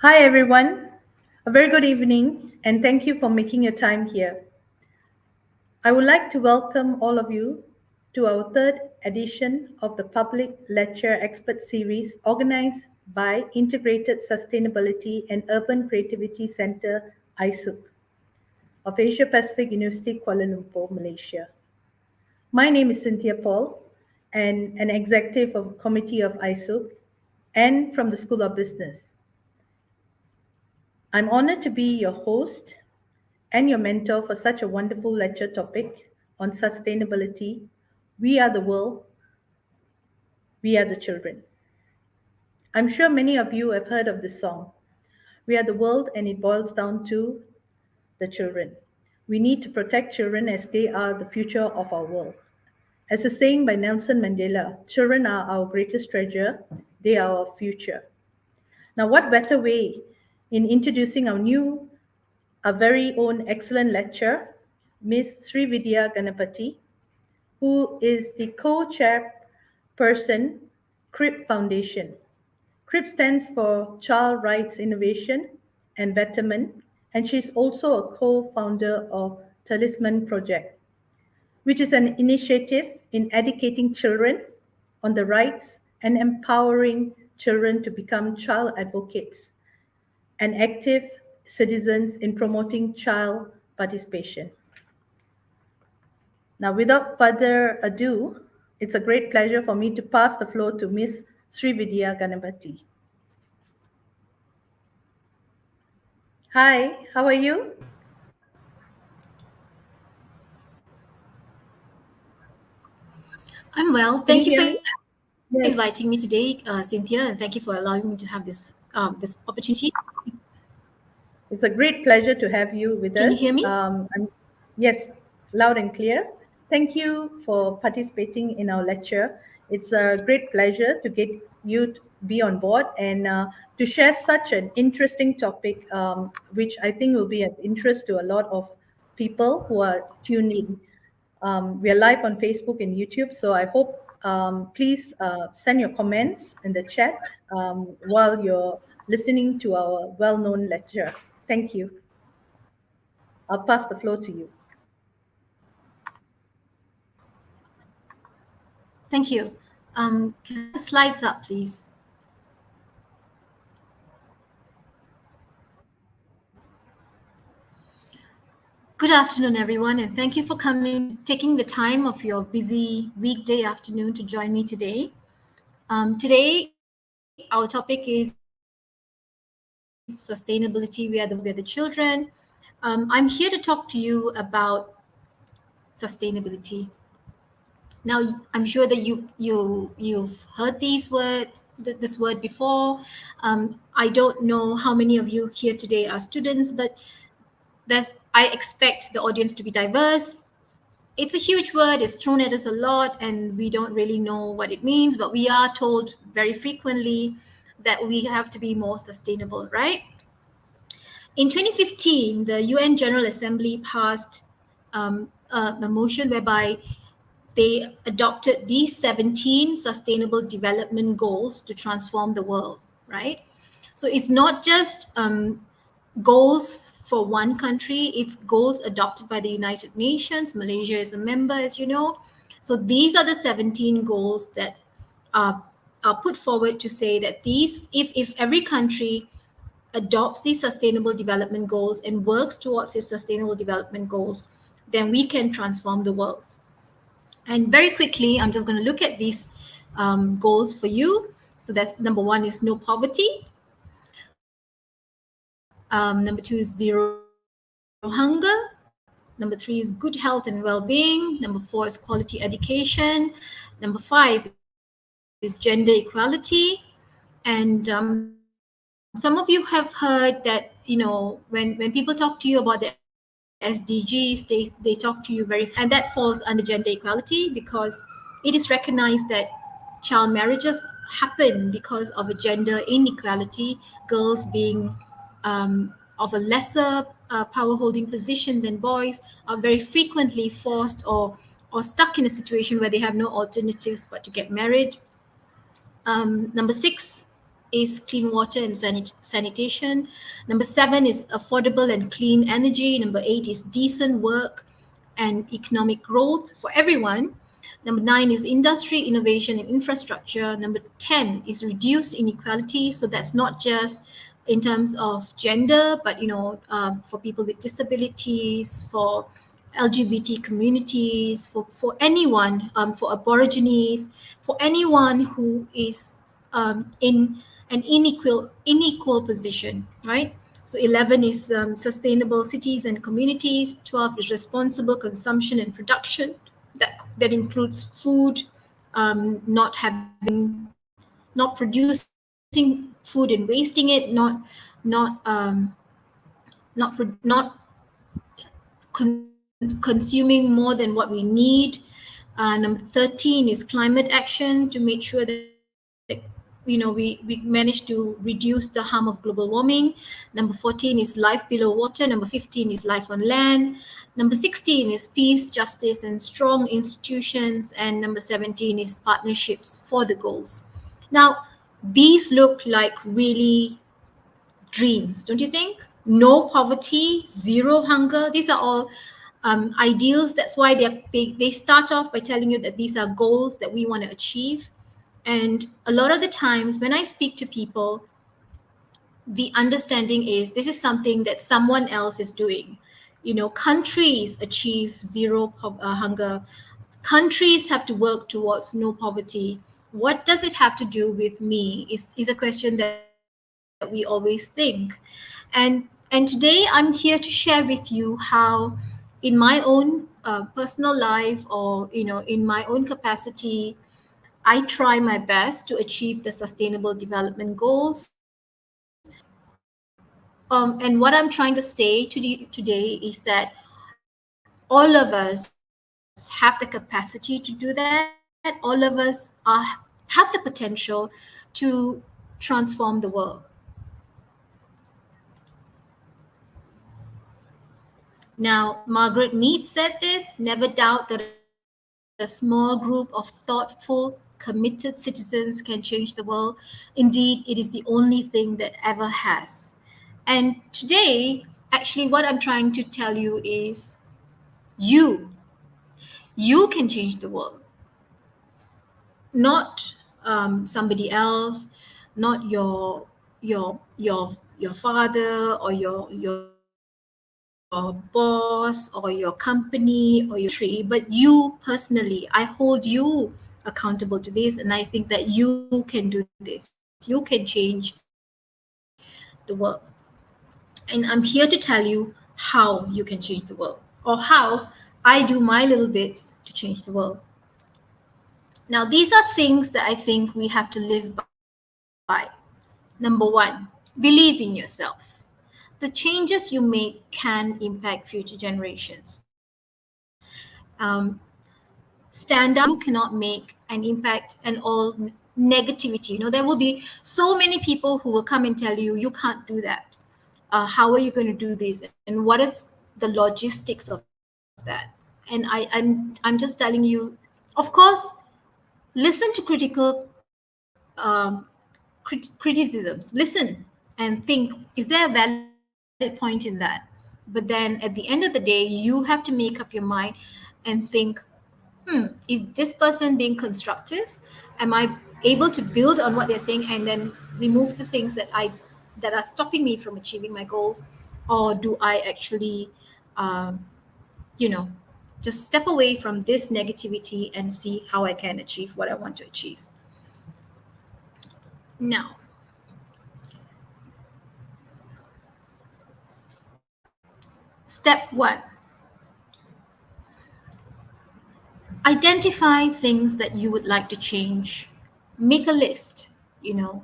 Hi, everyone. A very good evening, and thank you for making your time here. I would like to welcome all of you to our third edition of the Public Lecture Expert Series organized by Integrated Sustainability and Urban Creativity Center, ISUC, of Asia Pacific University, Kuala Lumpur, Malaysia. My name is Cynthia Paul, and an executive of committee of ISUC and from the School of Business. I'm honored to be your host and your mentor for such a wonderful lecture topic on sustainability. We are the world, we are the children. I'm sure many of you have heard of this song. We are the world, and it boils down to the children. We need to protect children as they are the future of our world. As a saying by Nelson Mandela, children are our greatest treasure, they are our future. Now, what better way in introducing our very own excellent lecturer, Ms. Srividya Ganapati, who is the co-chairperson, CRIP Foundation. CRIP stands for Child Rights Innovation and Betterment, and she's also a co-founder of Talisman Project, which is an initiative in educating children on the rights and empowering children to become child advocates and active citizens in promoting child participation. Now, without further ado, it's a great pleasure for me to pass the floor to Ms. Srividya Ganapati. Hi, how are you? I'm well. Can you Thank you hear for me? Yes, inviting me today, Cynthia, and thank you for allowing me to have this opportunity. it's a great pleasure to have you with Can you hear us. me? Yes, loud and clear. Thank you for participating in our lecture. It's a great pleasure to get you to be on board and to share such an interesting topic, which I think will be of interest to a lot of people who are tuned in. We are live on Facebook and YouTube, so I hope please send your comments in the chat while you're listening to our well-known lecture. Thank you. I'll pass the floor to you. Thank you. Can I have the slides up, please? Good afternoon, everyone, and thank you for taking the time of your busy weekday afternoon to join me today. Today, our topic is sustainability. We are the children. I'm here to talk to you about sustainability. Now, I'm sure that you've heard these words, this word before. I don't know how many of you here today are students, but I expect the audience to be diverse. It's a huge word, it's thrown at us a lot, and we don't really know what it means, but we are told very frequently that we have to be more sustainable, right? In 2015, the UN General Assembly passed a motion whereby they adopted these 17 sustainable development goals to transform the world, right? So it's not just goals for one country, it's goals adopted by the United Nations. Malaysia is a member, as you know. So these are the 17 goals that are, are put forward to say that if every country adopts these sustainable development goals and works towards these sustainable development goals, then we can transform the world. And very quickly, I'm just going to look at these goals for you. So that's number one is no poverty. Number two is zero hunger. Number three is good health and well-being. Number four is quality education. Number five is gender equality. And some of you have heard that, when people talk to you about the SDGs, they talk to you very frequently, and that falls under gender equality because it is recognized that child marriages happen because of a gender inequality. Girls being of a lesser power holding position than boys are very frequently forced or stuck in a situation where they have no alternatives but to get married. Number six is clean water and sanitation. Number seven is affordable and clean energy. Number eight is decent work and economic growth for everyone. Number nine is industry, innovation, and infrastructure. Number 10 is reduce inequality. So that's not just in terms of gender, but for people with disabilities, for LGBT communities, for anyone, for Aborigines, for anyone who is in an unequal position, right? So 11 is sustainable cities and communities. 12 is responsible consumption and production. That includes food, not producing food and wasting it, not consuming more than what we need. Number 13 is climate action to make sure that we manage to reduce the harm of global warming. Number 14 is life below water. Number 15 is life on land. Number 16 is peace, justice, and strong institutions. And number 17 is partnerships for the goals. Now, these look like really dreams, don't you think? No poverty, zero hunger. These are all ideals. That's why they start off by telling you that these are goals that we want to achieve. And a lot of the times when I speak to people, the understanding is this is something that someone else is doing. Countries achieve zero hunger. Countries have to work towards no poverty. What does it have to do with me? Is a question that we always think. And today I'm here to share with you how, in my own personal life, or in my own capacity, I try my best to achieve the Sustainable Development Goals. And what I'm trying to say today is that all of us have the capacity to do that. All of us have the potential to transform the world. Now, Margaret Mead said this: never doubt that a small group of thoughtful, committed citizens can change the world. Indeed, it is the only thing that ever has. And today, actually, what I'm trying to tell you is you, you can change the world, not somebody else, not your father or your boss or your company or your country, but you personally. I hold you accountable to this, and I think that you can do this. You can change the world. And I'm here to tell you how you can change the world, or how I can change the world. I do my little bits to change the world. Now, these are things that I think we have to live by. Number one, believe in yourself. The changes you make can impact future generations. Stand up, you cannot make an impact and all negativity. There will be so many people who will come and tell you, you can't do that. How are you going to do this? And what is the logistics of that? And I'm just telling you, of course, listen to criticisms. Listen and think, is there a valid point in that? But then at the end of the day, you have to make up your mind and think, is this person being constructive? Am I able to build on what they're saying and then remove the things that are stopping me from achieving my goals? Or do I actually, um, you know, just step away from this negativity and see how I can achieve what I want to achieve? Now, step one, identify things that you would like to change. Make a list, you know,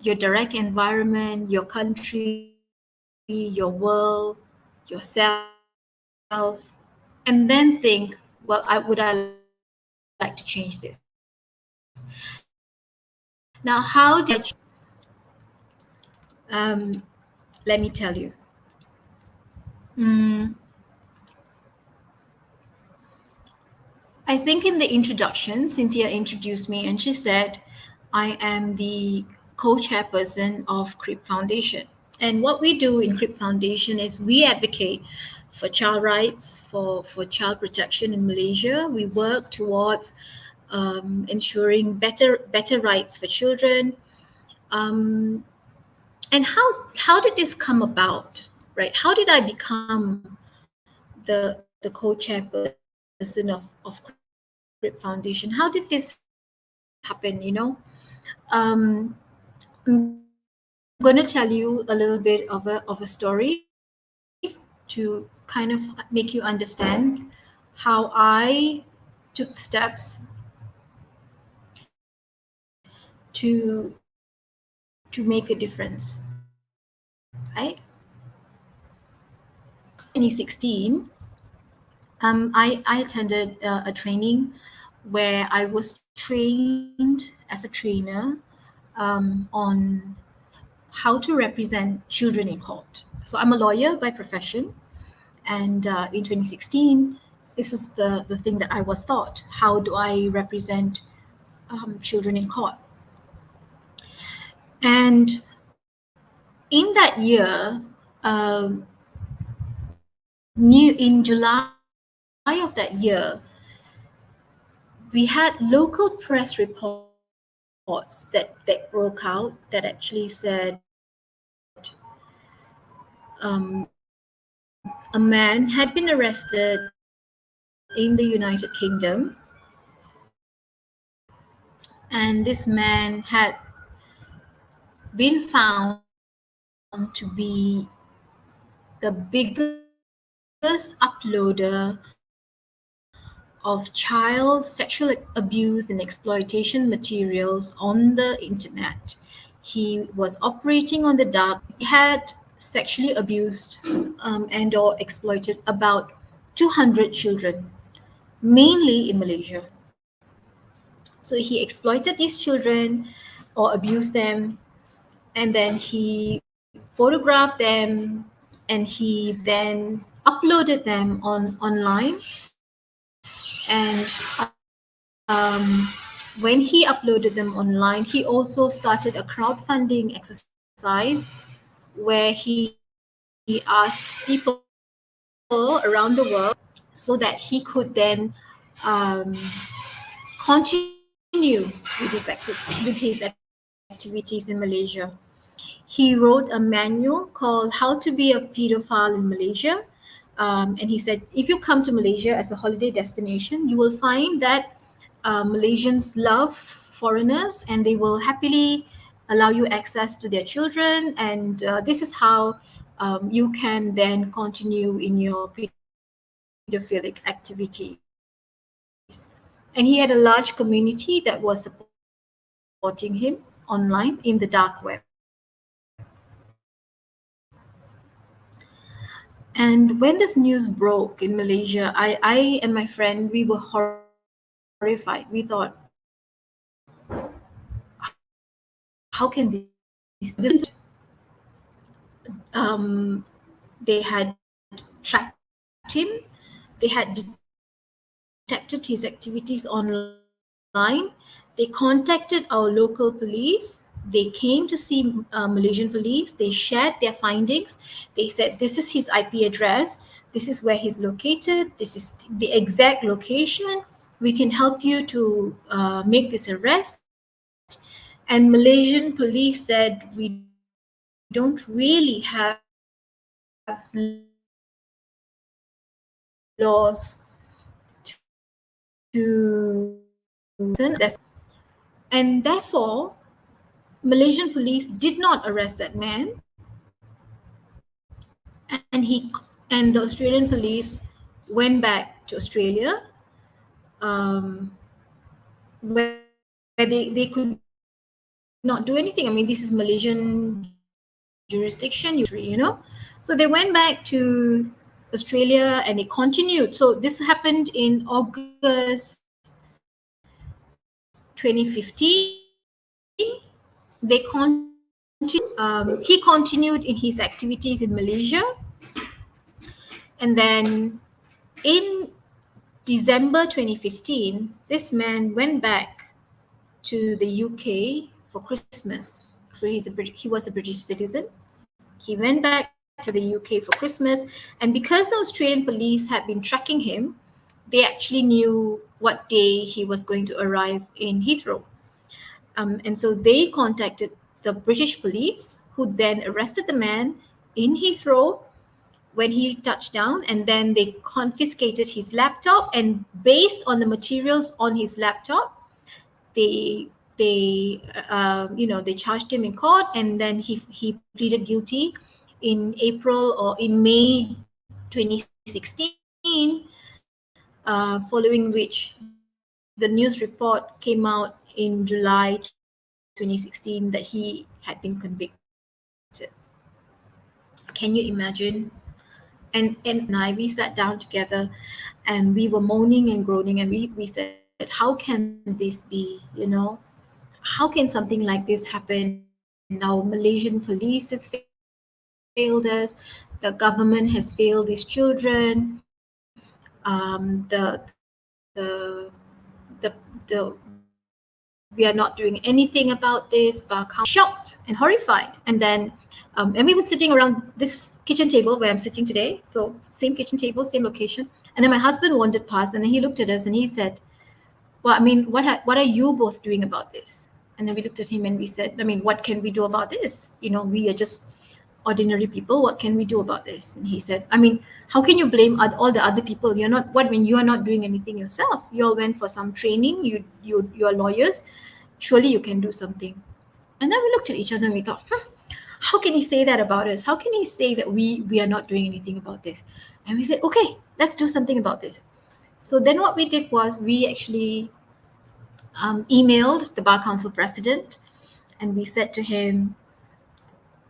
your direct environment, your country, your world, yourself, and then think, well, would I like to change this? Now, how did I change this? Let me tell you. Mm, I think in the introduction, Cynthia introduced me and she said, I am the co chairperson of CRIP Foundation. And what we do in CRIP Foundation is we advocate for child rights, for child protection in Malaysia. We work towards ensuring better rights for children. Um, and how did this come about, right? How did I become the co-chairperson of CRIP Foundation? How did this happen? I'm going to tell you a little bit of a story to kind of make you understand how I took steps to make a difference, right? In 2016, I attended a training where I was trained as a trainer on how to represent children in court. So I'm a lawyer by profession, and in 2016, this was the thing that I was taught. How do I represent children in court? And in that year, in July of that year, we had local press reports that broke out that actually said a man had been arrested in the United Kingdom, and this man had been found to be the biggest uploader of child sexual abuse and exploitation materials on the internet. He was operating on the dark net. He had sexually abused and/or exploited about 200 children, mainly in Malaysia. So he exploited these children or abused them, and then he photographed them, and he then uploaded them online. And when he uploaded them online, he also started a crowdfunding exercise where he asked people around the world so that he could then um, continue with his activities in Malaysia. He wrote a manual called How to Be a Pedophile in Malaysia. And he said, if you come to Malaysia as a holiday destination, you will find that Malaysians love foreigners and they will happily allow you access to their children. And this is how you can then continue in your pedophile activities. activities. And he had a large community that was supporting him online in the dark web. And when this news broke in Malaysia, I and my friend, we were horrified. We thought, how can this be? They had tracked him, they had detected his activities online, they contacted our local police, they came to see Malaysian police, they shared their findings, they said, this is his IP address, this is where he's located, this is the exact location, we can help you to make this arrest. And Malaysian police said, we don't really have laws to and therefore Malaysian police did not arrest that man, and the Australian police went back to Australia, um, where they could not do anything. I mean, this is Malaysian jurisdiction, you can't do anything. So they went back to Australia and they continued. So this happened in August 2015. They he continued in his activities in Malaysia, and then in December 2015, this man went back to the UK for Christmas. So he was a British citizen. He went back to the UK for Christmas, and because the Australian police had been tracking him, they actually knew what day he was going to arrive in Heathrow. And so they contacted the British police, who then arrested the man in Heathrow when he touched down, and then they confiscated his laptop. And based on the materials on his laptop, they they charged him in court, and then he pleaded guilty in April or in May 2016, following which the news report came out in July 2016 that he had been convicted. Can you imagine? And my husband and I, we sat down together and we were moaning and groaning, and we said, how can this be? How can something like this happen? Now Malaysian police has failed us, the government has failed these children, we are not doing anything about this. Our council shocked and horrified. And we were sitting around this kitchen table where I'm sitting today. So same kitchen table, same location. And then my husband wandered past, and then he looked at us and he said, well, I mean, what are you both doing about this? And then we looked at him and we said, I mean, what can we do about this? We are just ordinary people. What can we do about this? And he said, I mean, how can you blame all the other people? You're not what when you are not doing anything yourself. You all went for some training. You are lawyers. Surely you can do something. And then we looked at each other and we thought, how can he say that about us? How can he say that we are not doing anything about this? And we said, okay, let's do something about this. So then what we did was we actually emailed the Bar Council president, and we said to him,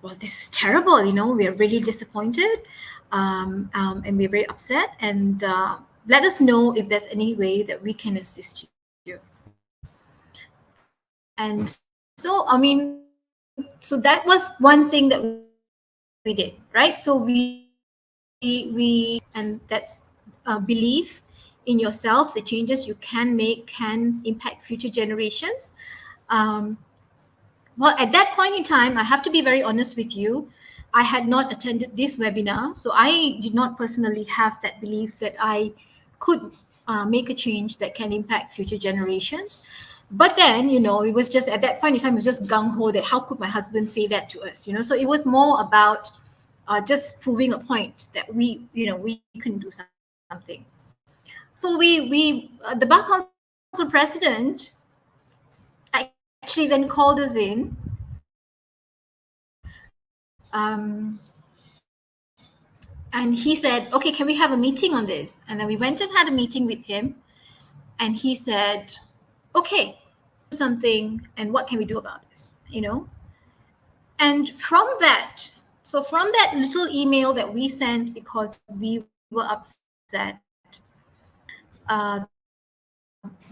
well, this is terrible, we're really disappointed, and we're very upset, and let us know if there's any way that we can assist you. And so, so that was one thing that we did, right? So and that's belief in yourself. The changes you can make can impact future generations. Well, at that point in time, I have to be very honest with you, I had not attended this webinar, so I did not personally have that belief that I could make a change that can impact future generations. But then, it was just at that point in time, it was just gung ho that how could my husband say that to us, So it was more about just proving a point that we can do something. So the Bar Council president actually then called us in, um, and And he said, okay, can we have a meeting on this? And then we went and had a meeting with him. And he said, okay, something, and what can we do about this? And from that, so from that little email that we sent because we were upset,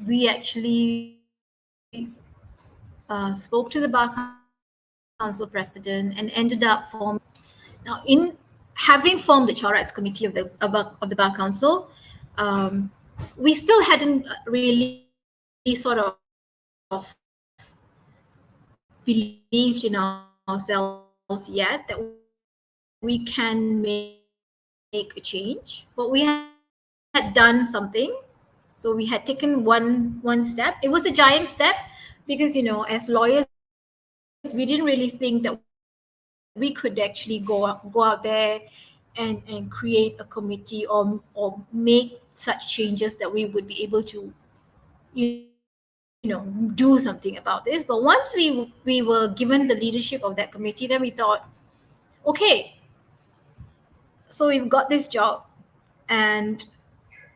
we actually spoke to the Bar Council president and ended up forming. Now, in having formed the Child Rights Committee of the Bar Council, we still hadn't really sort of believed in ourselves yet that we can make a change, but we had done something. So we had taken one step. It was a giant step because, as lawyers, we didn't really think that we could actually go out there and create a committee or make such changes that we would be able to do something about this. But once we were given the leadership of that committee, then we thought, okay, so we've got this job, and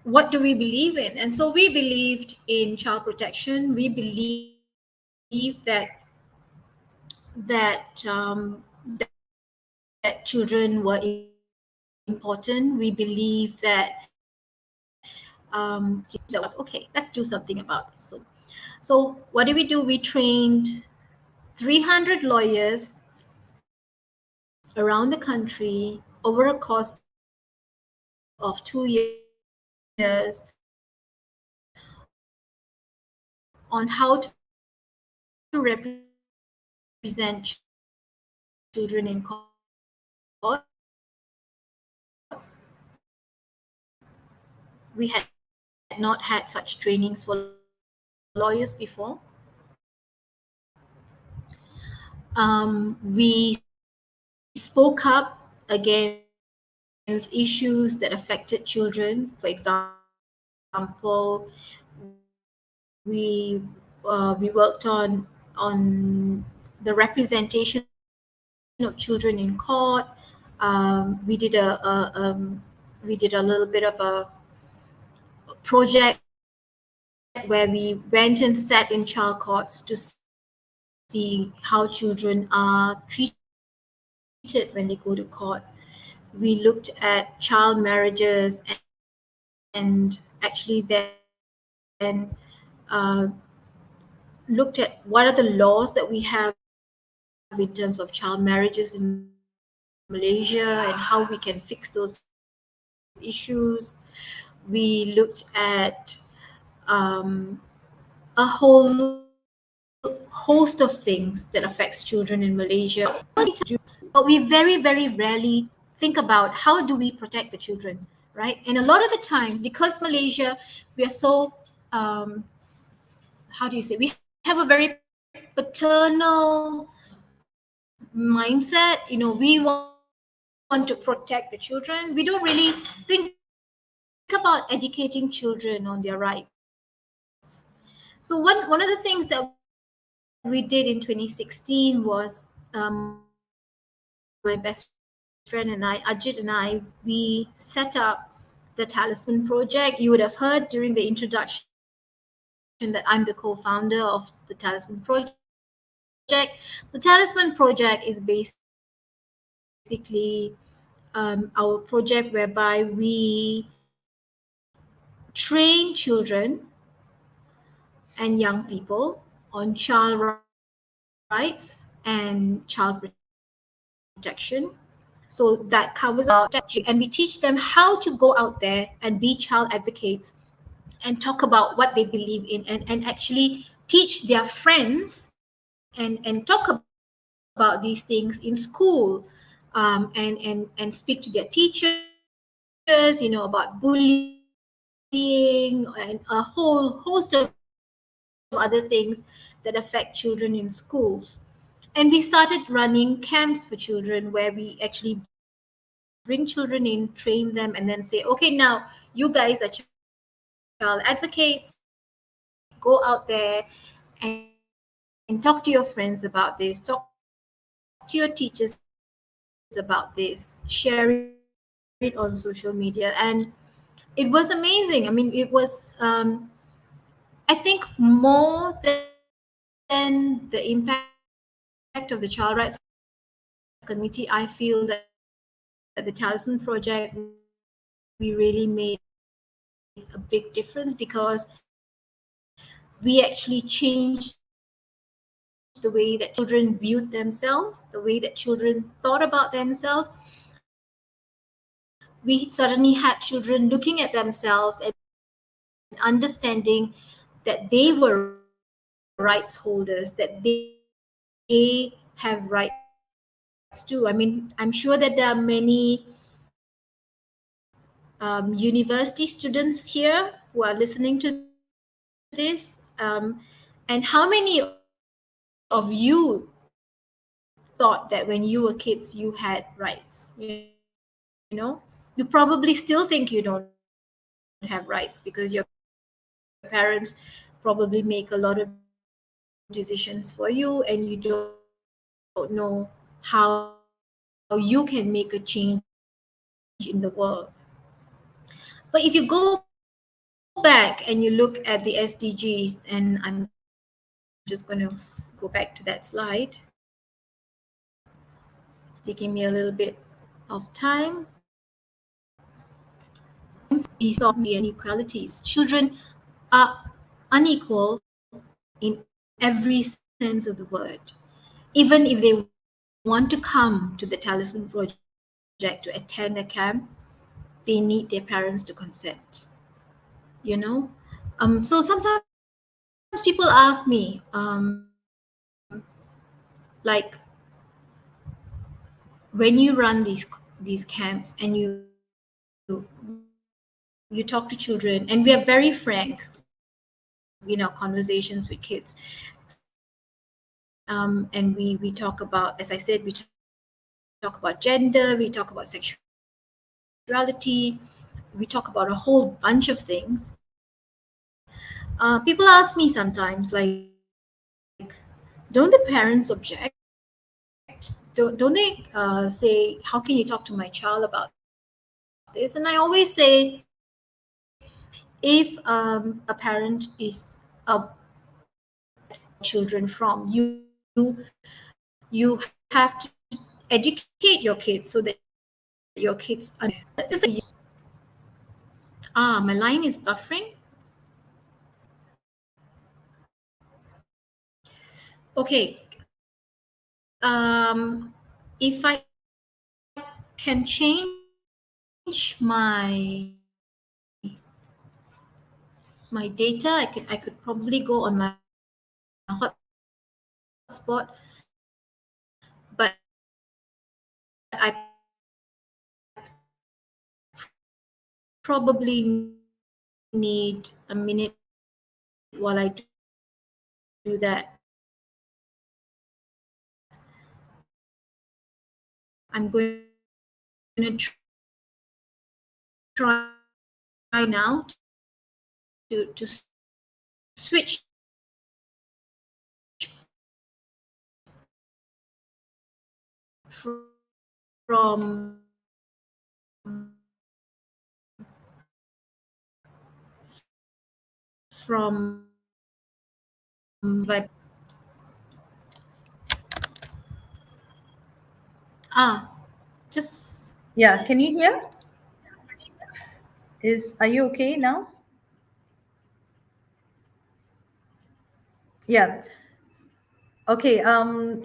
what do we believe in? And so we believed in child protection. We believe that children were important. We believe that okay, let's do something about this. So what did we do? We trained 300 lawyers around the country over a course of 2 years on how to represent children in courts. We had not had such trainings for lawyers before. We spoke up against issues that affected children. For example, we worked on the representation of children in court. We did a little bit of a project where we went and sat in child courts to see how children are treated when they go to court. We looked at child marriages and actually then looked at what are the laws that we have in terms of child marriages in Malaysia and how we can fix those issues. We looked at a whole host of things that affects children in Malaysia. But we very rarely think about how do we protect the children, right? And a lot of the times, because Malaysia, we are so how do you say, we have a very paternal mindset. We want to protect the children. We don't really think about educating children on their rights. So one of the things that we did in 2016 was my best friend and I, Ajit and I, we set up the Talisman Project. You would have heard during the introduction that I'm the co-founder of the Talisman Project. The Talisman Project is basically our project whereby we train children and young people on child rights and child protection. So that covers a lot of things, and we teach them how to go out there and be child advocates and talk about what they believe in, and actually teach their friends and talk about these things in school, and speak to their teachers, about bullying and a whole host of other things that affect children in schools. And we started running camps for children where we actually bring children in, train them, and then say, okay, now you guys are child advocates, go out there and talk to your friends about this, talk to your teachers about this, share information about this, share resources about this, it on social media, and it was amazing. I mean, it was I think more than the impact of the Child Rights Committee, I feel that the Talisman Project, we really made a big difference, because we actually changed the way that children viewed themselves, the way that children thought about themselves. We started had children looking at themselves and understanding that they were rights holders, that they have rights too. I mean, I'm sure that there are many university students here who are listening to this. And how many of you thought that when you were kids you had rights? You probably still think you don't have rights, because your parents probably make a lot of decisions for you, and you don't know how you can make a change in the world. But if you go back and you look at the SDGs, and I'm just going to go back to that slide. It's taking me a little bit of time. These inequalities. Children are unequal in every sense of the word. Even if they want to come to the Talisman Project to attend a camp, they need their parents to consent. So sometimes people ask me, like, when you run these camps and you talk to children, and we are very frank in our conversations with kids, and we talk about, as I said, we talk about gender, we talk about sexuality, we talk about a whole bunch of things. People ask me sometimes, like, don't the parents object? Don't they say, how can you talk to my child about this? And I always say, if a parent is a children from you have to educate your kids so that your kids understand. My line is buffering. Okay. If I can change my data, I could probably go on my hotspot, but I probably need a minute while I do that. I'm going to try now to switch from just Yeah, can you yes. hear? Are you okay now? Yeah. Okay,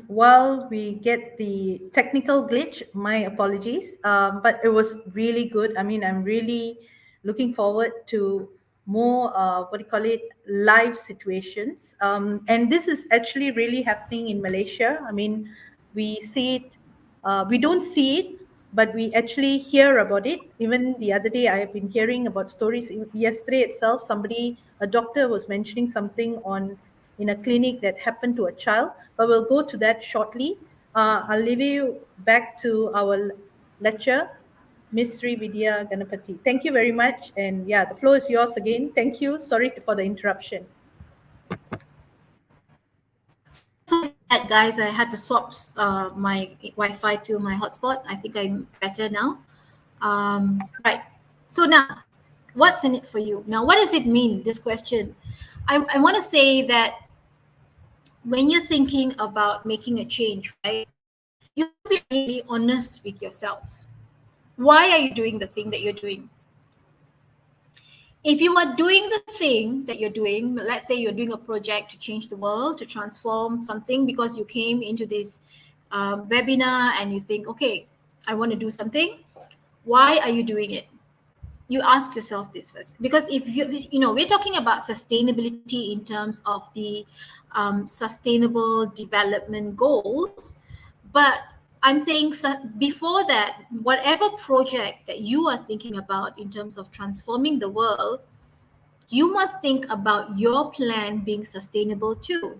while we get the technical glitch, my apologies. But it was really good. I mean, I'm really looking forward to more, what do you call it, live situations. And this is actually really happening in Malaysia. I mean, we see it, we don't see it, but we actually hear about it. Even the other day, I have been hearing about stories. Yesterday itself, a doctor was mentioning something in a clinic that happened to a child, but we'll go to that shortly. I'll leave you back to our lecture, Miss Sri Vidya Ganapati. Thank you very much. And yeah, the floor is yours again. Thank you. Sorry for the interruption. Sorry for that, guys. I had to swap my Wi-Fi to my hotspot. I think I'm better now. Right. So now, what's in it for you? Now, what does it mean, this question? I want to say that when you're thinking about making a change, right, you have to be really honest with yourself. Why are you doing the thing that you're doing? If you are doing the thing that you're doing, let's say you're doing a project to change the world, to transform something because you came into this webinar and you think, okay, I want to do something. Why are you doing it? You ask yourself this first, because if we're talking about sustainability in terms of the sustainable development goals, but I'm saying before that, whatever project that you are thinking about in terms of transforming the world, you must think about your plan being sustainable too,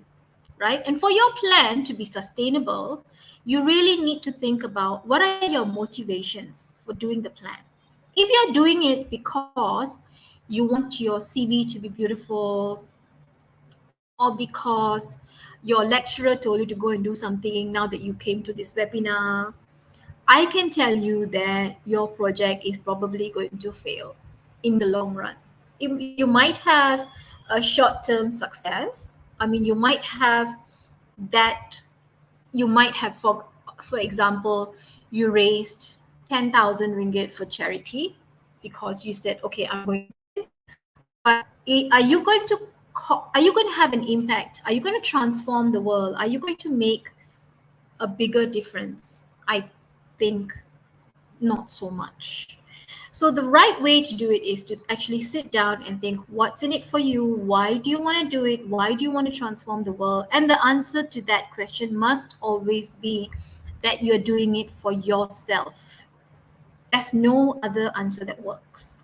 right? And for your plan to be sustainable, you really need to think about what are your motivations for doing the plan. If you're doing it because you want your CV to be beautiful, or because your lecturer told you to go and do something now that you came to this webinar, I can tell you that your project is probably going to fail in the long run. You might have a short term success. I mean, you might have that, you might have, for example, you raised 10,000 ringgit for charity because you said, okay, I'm going to do this. But are you going to are you going to have an impact? Are you going to transform the world? Are you going to make a bigger difference? I think not so much. So the right way to do it is to actually sit down and think, what's in it for you? Why do you want to do it? Why do you want to transform the world? And the answer to that question must always be that you're doing it for yourself. There's no other answer that works.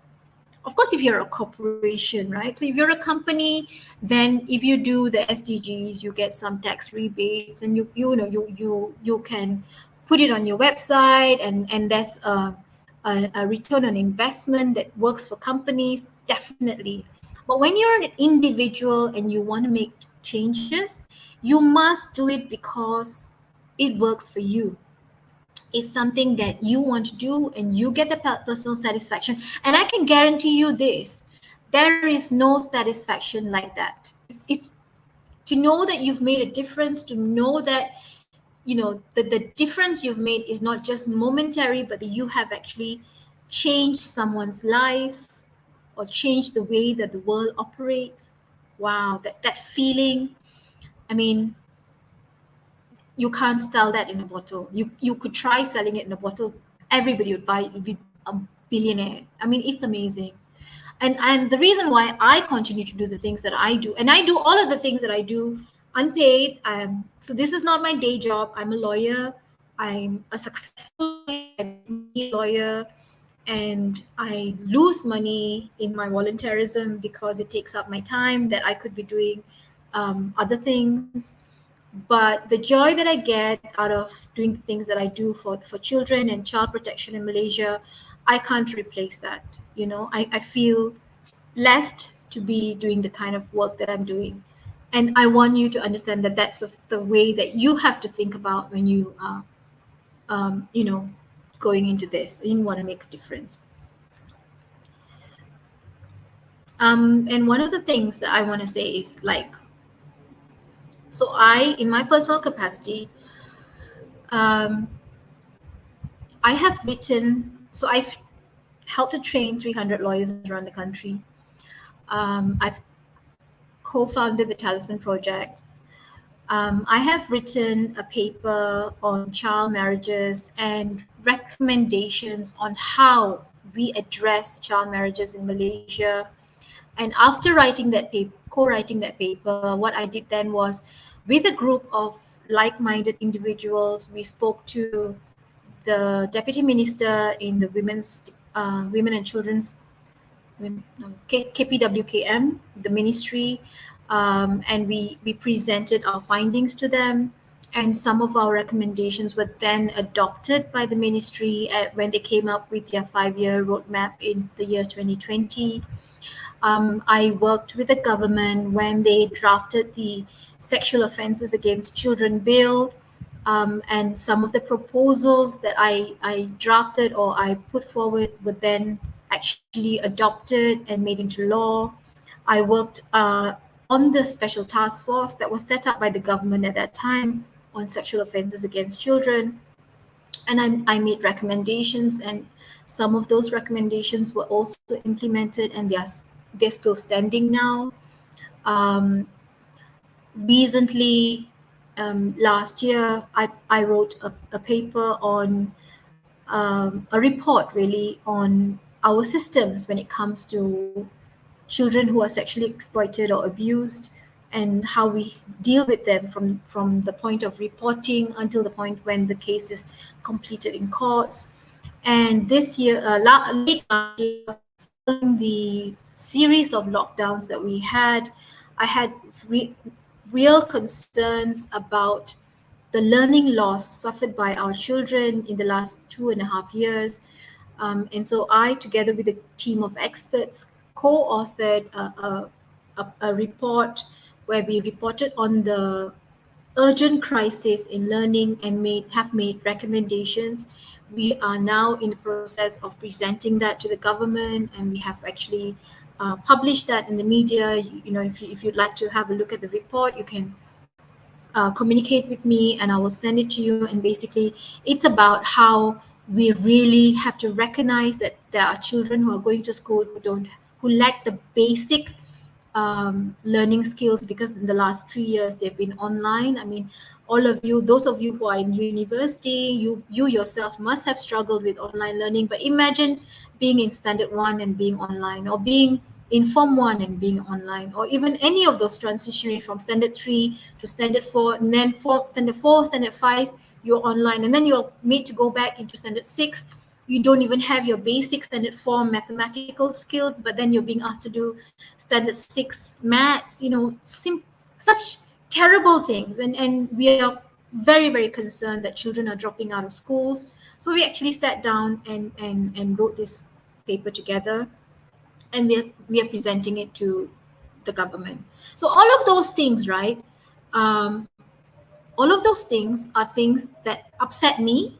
Of course, if you're a corporation, right? So if you're a company, then if you do the SDGs, you get some tax rebates, and you can put it on your website, and there's a return on investment that works for companies, definitely. But when you're an individual and you want to make changes, you must do it because it works for you. It's something that you want to do and you get the personal satisfaction. And I can guarantee you this, there is no satisfaction like that. It's to know that you've made a difference, to know that the difference you've made is not just momentary, but that you have actually changed someone's life or changed the way that the world operates. Wow, that feeling. I mean, you can't sell that in a bottle. You could try selling it in a bottle. Everybody would buy it. You'd be a billionaire. I mean, it's amazing. And the reason why I continue to do the things that I do, and I do all of the things that I do unpaid. So this is not my day job. I'm a lawyer. I'm a successful lawyer. I make money lawyer, and I lose money in my volunteerism because it takes up my time that I could be doing other things. But the joy that I get out of doing the things that I do for children and child protection in Malaysia, I can't replace that. I feel blessed to be doing the kind of work that I'm doing. And I want you to understand that that's the way that you have to think about when you are, going into this and you want to make a difference. And one of the things that I want to say is like, so in my personal capacity, um, I have written, so I've helped to train 300 lawyers around the country. I've co-founded the Talisman Project. I have written a paper on child marriages and recommendations on how we address child marriages in Malaysia. And after writing that paper, co-writing that paper, what I did then was, with a group of like-minded individuals, we spoke to the deputy minister in the women and children's KPWKM, the ministry, and we presented our findings to them. And some of our recommendations were then adopted by the ministry when they came up with their 5-year roadmap in the year 2020. I worked with the government when they drafted the Sexual Offences Against Children Bill. and some of the proposals that I drafted or I put forward were then actually adopted and made into law. I worked on the special task force that was set up by the government at that time on sexual offences against children. And I made recommendations, and some of those recommendations were also implemented, and they're still standing now. Um, Recently, last year, I wrote a paper on a report really on our systems when it comes to children who are sexually exploited or abused, and how we deal with them from the point of reporting until the point when the case is completed in courts. And this year, late last year, following the series of lockdowns that we had, I had real concerns about the learning loss suffered by our children in the last 2.5 years. And so I, together with a team of experts, co-authored a report where we reported on the urgent crisis in learning and have made recommendations. We are now in the process of presenting that to the government, and we have actually published that in the media. If you'd like to have a look at the report, you can communicate with me and I will send it to you. And basically, it's about how we really have to recognize that there are children who are going to school who lack the basic learning skills, because in the last 3 years they've been online. I mean, all of you, those of you who are in university, you yourself must have struggled with online learning. But imagine being in standard 1 and being online, or being in form 1 and being online, or even any of those transitioning from standard 3 to standard 4, and then standard 4, standard 5, you're online, and then you're made to go back into standard 6. You don't even have your basic standard 4 mathematical skills, but then you're being asked to do standard 6 maths, such terrible things. And we are very, very concerned that children are dropping out of schools. So we actually sat down and wrote this paper together, and we are presenting it to the government. So all of those things, right? um, all of those things are things that upset me,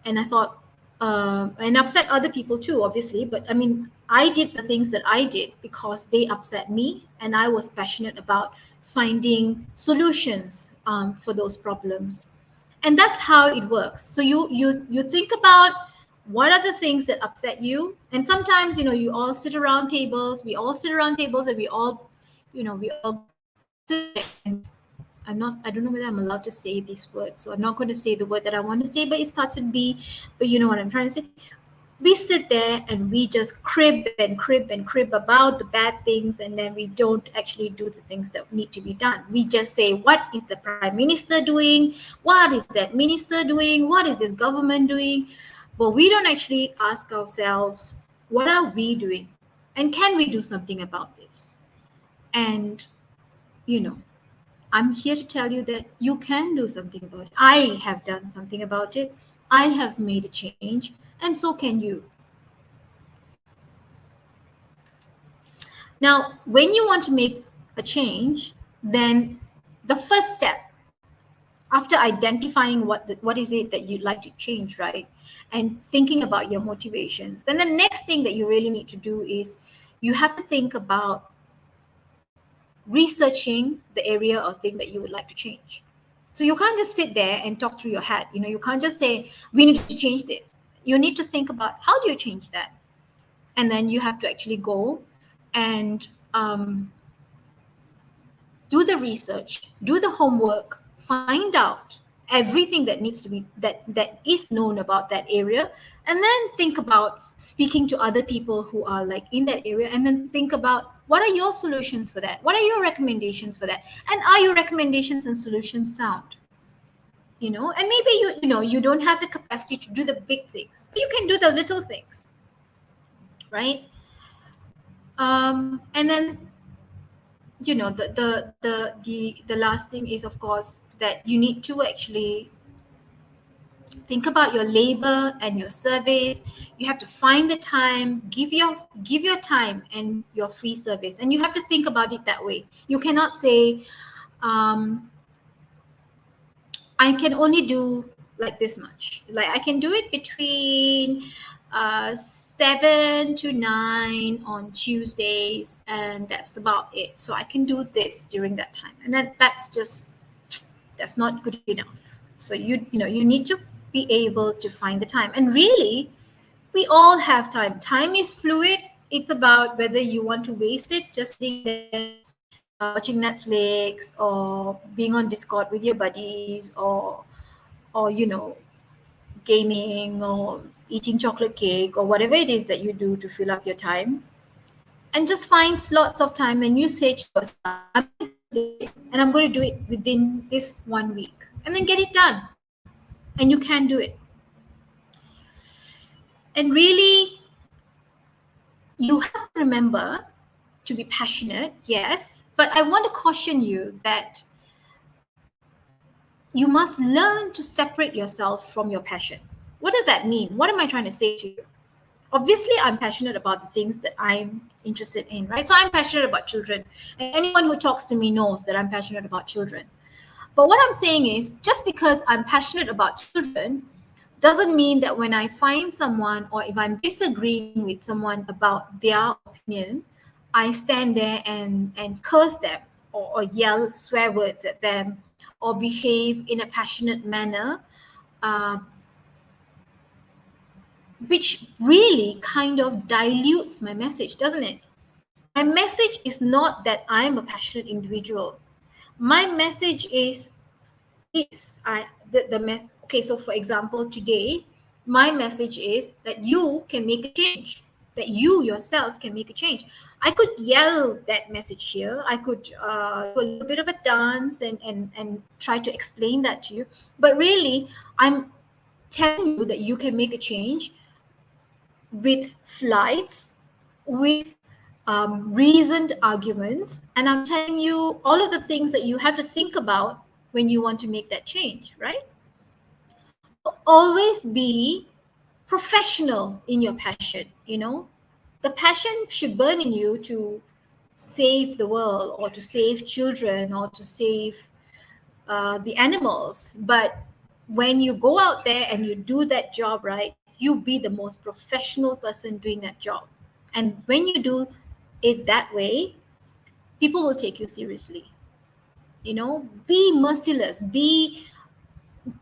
and I thought, and upset other people too, obviously. But I mean, I did the things that I did because they upset me, and I was passionate about finding solutions for those problems. And that's how it works. So you think about what are the things that upset you, and sometimes you all sit around tables. We all sit around tables, and we all sit there and I don't know whether I'm allowed to say these words, so I'm not going to say the word that I want to say, but it starts with B. But you know what I'm trying to say. We sit there and we just crib about the bad things, and then we don't actually do the things that need to be done. We just say, what is the prime minister doing? What is that minister doing? What is this government doing? But we don't actually ask ourselves, what are we doing? And can we do something about this? And, you know, I'm here to tell you that you can do something about it. I have done something about it. I have made a change, and so can you. Now, when you want to make a change, then the first step, after identifying what is it that you'd like to change, right? And thinking about your motivations, then the next thing that you really need to do is you have to think about researching the area or thing that you would like to change. So you can't just sit there and talk through your head. You can't just say, we need to change this. You need to think about, how do you change that? And then you have to actually go and do the research, do the homework, find out everything that needs to be that is known about that area, and then think about speaking to other people who are like in that area, and then think about, what are your solutions for that? What are your recommendations for that? And are your recommendations and solutions sound? And maybe you don't have the capacity to do the big things, but you can do the little things, right? And then the last thing is, of course, that you need to actually think about your labor and your service. You have to find the time, give your time and your free service, and you have to think about it that way. You cannot say, I can only do like this much. Like I can do it between 7 to 9 on Tuesdays, and that's about it. So I can do this during that time, and that's not good enough. So you need to be able to find the time, and really, we all have time. Time is fluid. It's about whether you want to waste it just sitting there watching Netflix or being on Discord with your buddies or gaming or eating chocolate cake or whatever it is that you do to fill up your time. And just find slots of time and you say to yourself, I'm going to do this and I'm going to do it within this 1 week. And then get it done. And you can do it. And really, you have to remember to be passionate, yes, but I want to caution you that you must learn to separate yourself from your passion. What does that mean? What am I trying to say to you? Obviously, I'm passionate about the things that I'm interested in, right? So I'm passionate about children. And anyone who talks to me knows that I'm passionate about children. But what I'm saying is, just because I'm passionate about children doesn't mean that when I find someone or if I'm disagreeing with someone about their opinion, I stand there and curse them or yell swear words at them or behave in a passionate manner, uh, which really kind of dilutes my message, doesn't it? My message is not that I'm a passionate individual. My message is this. Okay, so for example, today, my message is that you can make a change, that you yourself can make a change. I could yell that message here. I could do a little bit of a dance and try to explain that to you. But really, I'm telling you that you can make a change with slides, with reasoned arguments, and I'm telling you all of the things that you have to think about when you want to make that change, right? So always be professional in your passion. The passion should burn in you to save the world or to save children or to save the animals. But when you go out there and you do that job right, you be the most professional person doing that job. And when you do it that way, people will take you seriously. Be merciless, be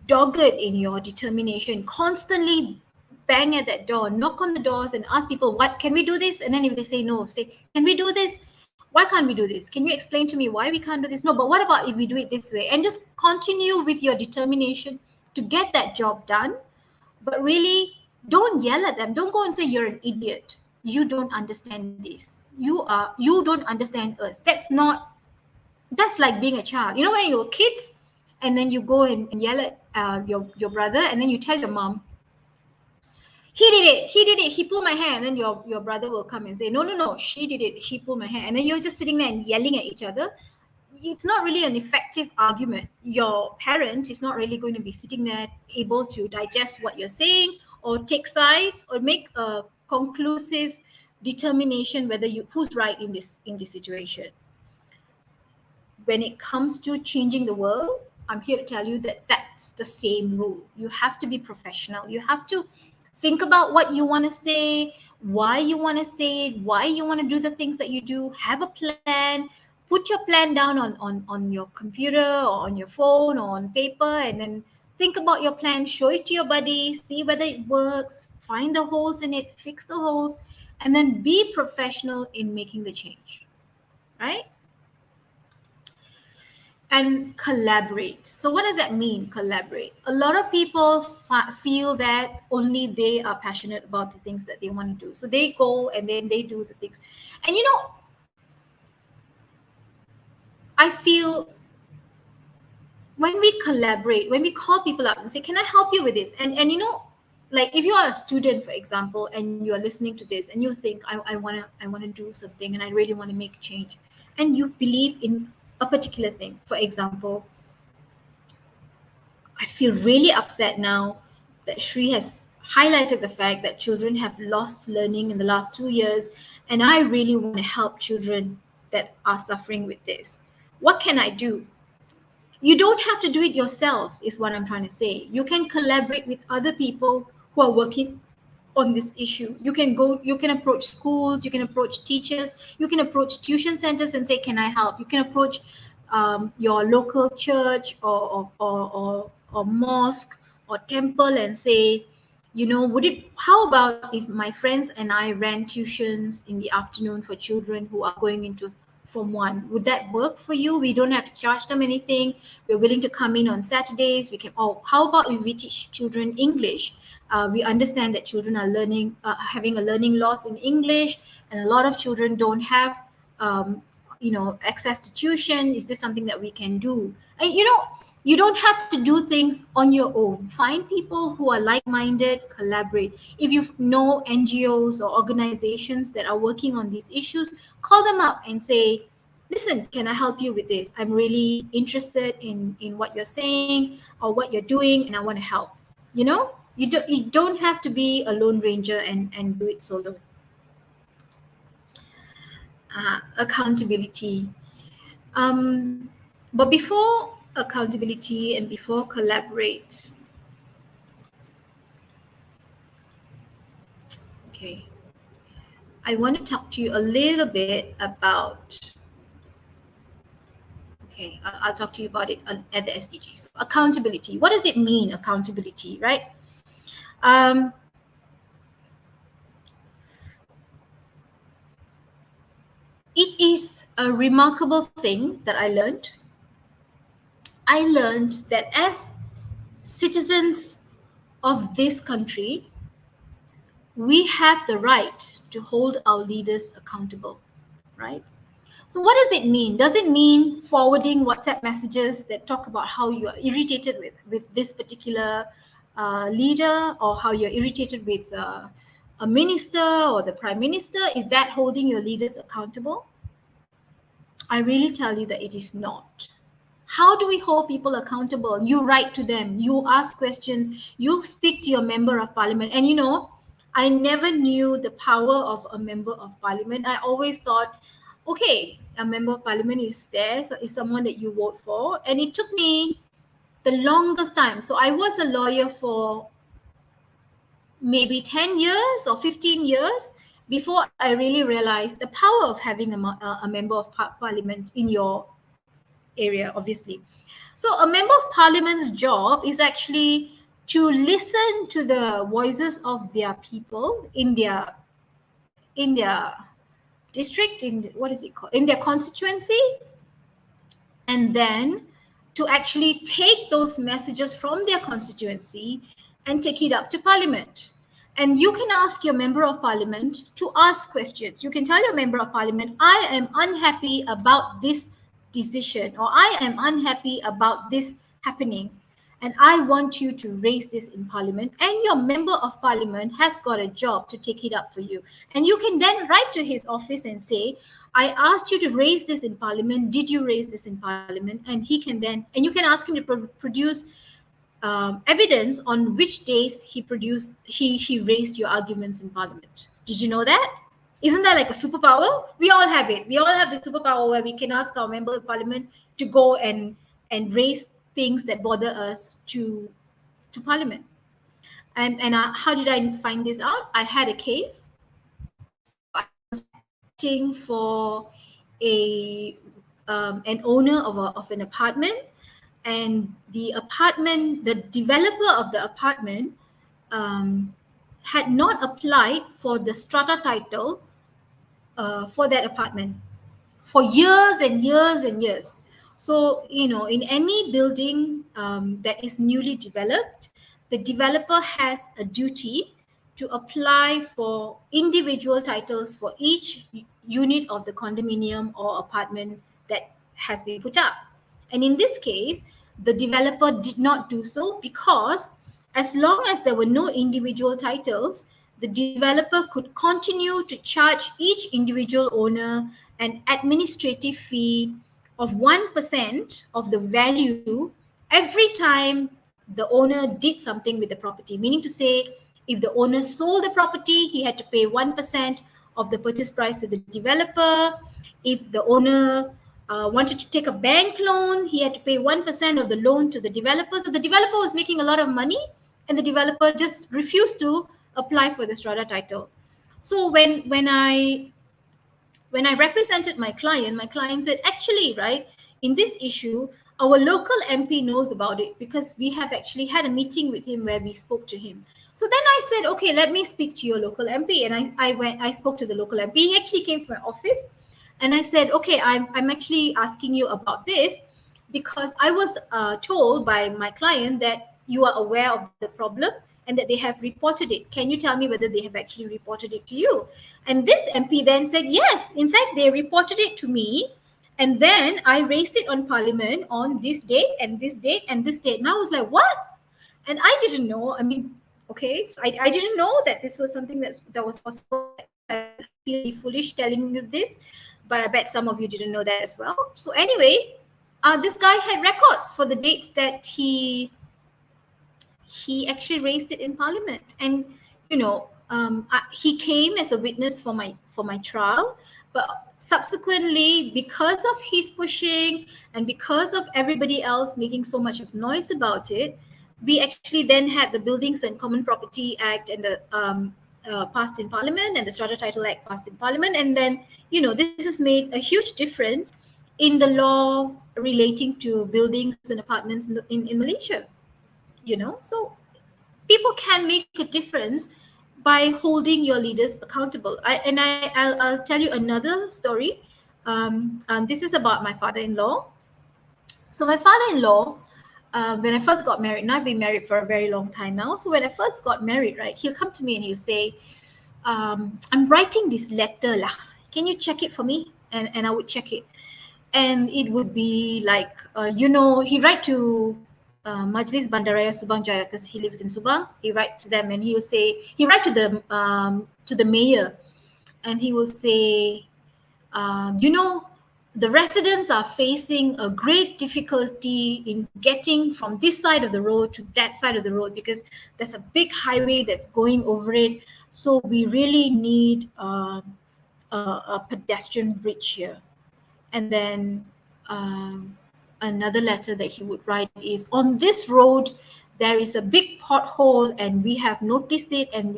dogged in your determination, constantly bang at that door, knock on the doors and ask people, what can we do this? And then if they say no, say, can we do this? Why can't we do this? Can you explain to me why we can't do this? No, but what about if we do it this way? And just continue with your determination to get that job done. But really, don't yell at them. Don't go and say you're an idiot. You don't understand this. You don't understand us. That's like being a child. When you were kids and then you go and yell at your brother and then you tell your mom, he did it, he pulled my hair, and then your brother will come and say, no, no, no, she did it, she pulled my hair, and then you're just sitting there and yelling at each other. It's not really an effective argument. Your parent is not really going to be sitting there able to digest what you're saying or take sides or make a conclusive determination whether who's right in this situation. When it comes to changing the world, I'm here to tell you that that's the same rule. You have to be professional. You have to think about what you want to say, why you want to say it, why you want to do the things that you do. Have a plan. Put your plan down on your computer or on your phone or on paper, and then think about your plan. Show it to your buddy. See whether it works. Find the holes in it. Fix the holes. And then be professional in making the change. Right? And collaborate. So what does that mean, collaborate? A lot of people feel that only they are passionate about the things that they want to do. So they go and then they do the things. And I feel when we collaborate, when we call people up and say, can I help you with this? And like if you are a student, for example, and you are listening to this and you think, I wanna do something and I really want to make a change, and you believe in a particular thing. For example, I feel really upset now that Shri has highlighted the fact that children have lost learning in the last 2 years, and I really want to help children that are suffering with this. What can I do? You don't have to do it yourself, is what I'm trying to say. You can collaborate with other people who are working on this issue. You can approach schools, you can approach teachers, you can approach tuition centers and say, can I help? You can approach your local church or mosque or temple and say, how about if my friends and I ran tuitions in the afternoon for children who are going into Form 1? Would that work for you? We don't have to charge them anything. We're willing to come in on Saturdays. We can, oh, how about if we teach children English? We understand that children are having a learning loss in English, and a lot of children don't have, access to tuition. Is this something that we can do? And you don't have to do things on your own. Find people who are like-minded, collaborate. If you know NGOs or organizations that are working on these issues, call them up and say, listen, can I help you with this? I'm really interested in what you're saying or what you're doing, and I want to help. You don't have to be a lone ranger and do it solo. Accountability. But before accountability and before collaborate, okay, I want to talk to you a little bit about. Okay, I'll talk to you about it at the SDG. So accountability. What does it mean, accountability, right? Um, it is a remarkable thing that I learned. I learned that as citizens of this country, we have the right to hold our leaders accountable, right? So what does it mean? Does it mean forwarding WhatsApp messages that talk about how you are irritated with this particular leader, or how you're irritated with a minister or the prime minister? Is that holding your leaders accountable? I really tell you that it is not. How do we hold people accountable? You write to them, you ask questions, you speak to your member of parliament. And I never knew the power of a member of parliament. I always thought, okay, a member of parliament is there, so is someone that you vote for. And it took me the longest time. So I was a lawyer for maybe 10 years or 15 years before I really realized the power of having a member of parliament in your area, obviously. So a member of parliament's job is actually to listen to the voices of their people in their district, in what is it called, in their constituency, and then to actually take those messages from their constituency and take it up to parliament. And you can ask your member of parliament to ask questions. You can tell your member of parliament, I am unhappy about this decision, or I am unhappy about this happening, and I want you to raise this in parliament. And your member of parliament has got a job to take it up for you. And you can then write to his office and say, I asked you to raise this in parliament. Did you raise this in parliament? And he can then, and you can ask him to produce evidence on which days he raised your arguments in parliament. Did you know that? Isn't that like a superpower? We all have it. We all have the superpower where we can ask our member of parliament to go and raise things that bother us to parliament. And how did I find this out? I had a case. So I was writing for an owner of an apartment, and the developer of the apartment had not applied for the strata title for that apartment for years and years and years. So, in any building that is newly developed, the developer has a duty to apply for individual titles for each unit of the condominium or apartment that has been put up. And in this case, the developer did not do so because as long as there were no individual titles, the developer could continue to charge each individual owner an administrative fee of 1% of the value every time the owner did something with the property. Meaning to say, if the owner sold the property, he had to pay 1% of the purchase price to the developer. If the owner wanted to take a bank loan. He had to pay 1% of the loan to the developer. So the developer was making a lot of money, and the developer just refused to apply for the strata title. So when I represented my client said, actually, right, in this issue, our local MP knows about it because we have actually had a meeting with him where we spoke to him. So then I said, okay, let me speak to your local MP. And I spoke to the local MP. He actually came to my office and I said, okay, I'm actually asking you about this because I was told by my client that you are aware of the problem and that they have reported it. Can you tell me whether they have actually reported it to you? And this MP then said, yes, in fact, they reported it to me. And then I raised it on Parliament on this date and this date and this date. And I was like, what? And I didn't know. I mean, okay, so I didn't know that this was something that was possible. I feel really foolish telling you this, but I bet some of you didn't know that as well. So anyway, this guy had records for the dates that he actually raised it in Parliament, and he came as a witness for my trial, but subsequently, because of his pushing and because of everybody else making so much of noise about it, we actually then had the Buildings and Common Property Act and the passed in Parliament, and the Strata Title Act passed in Parliament, and then this has made a huge difference in the law relating to buildings and apartments in Malaysia. So people can make a difference by holding your leaders accountable. I'll tell you another story. This is about my father-in-law. So my father-in-law, when I first got married, and I've been married for a very long time now. So when I first got married, right, he'll come to me and he'll say, I'm writing this letter lah. Can you check it for me? And I would check it. And it would be like, he write to Majlis Bandaraya Subang Jaya because he lives in Subang. He write to them and he will say, he write to the mayor, and he will say, the residents are facing a great difficulty in getting from this side of the road to that side of the road because there's a big highway that's going over it. So we really need a pedestrian bridge here. And then another letter that he would write is, on this road there is a big pothole and we have noticed it, and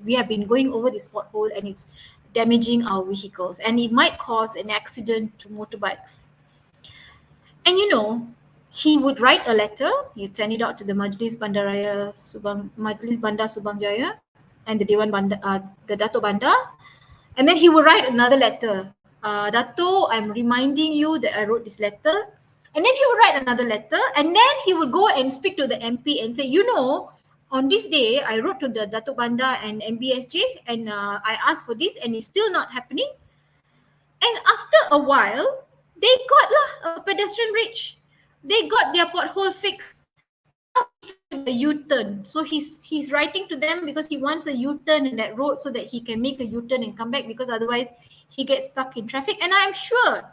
we have been going over this pothole and it's damaging our vehicles and it might cause an accident to motorbikes. And he would write a letter, he'd send it out to the Majlis Bandar Subang Jaya and the Dewan Bandar, the Dato Bandar. And then he would write another letter. Dato, I'm reminding you that I wrote this letter. And then he would write another letter. And then he would go and speak to the MP and say, on this day, I wrote to the Dato Bandar and MBSJ and I asked for this and it's still not happening. And after a while, they got a pedestrian bridge. They got their pothole fixed. Now a U-turn. So he's writing to them because he wants a U-turn in that road so that he can make a U-turn and come back, because otherwise he gets stuck in traffic. And I'm sure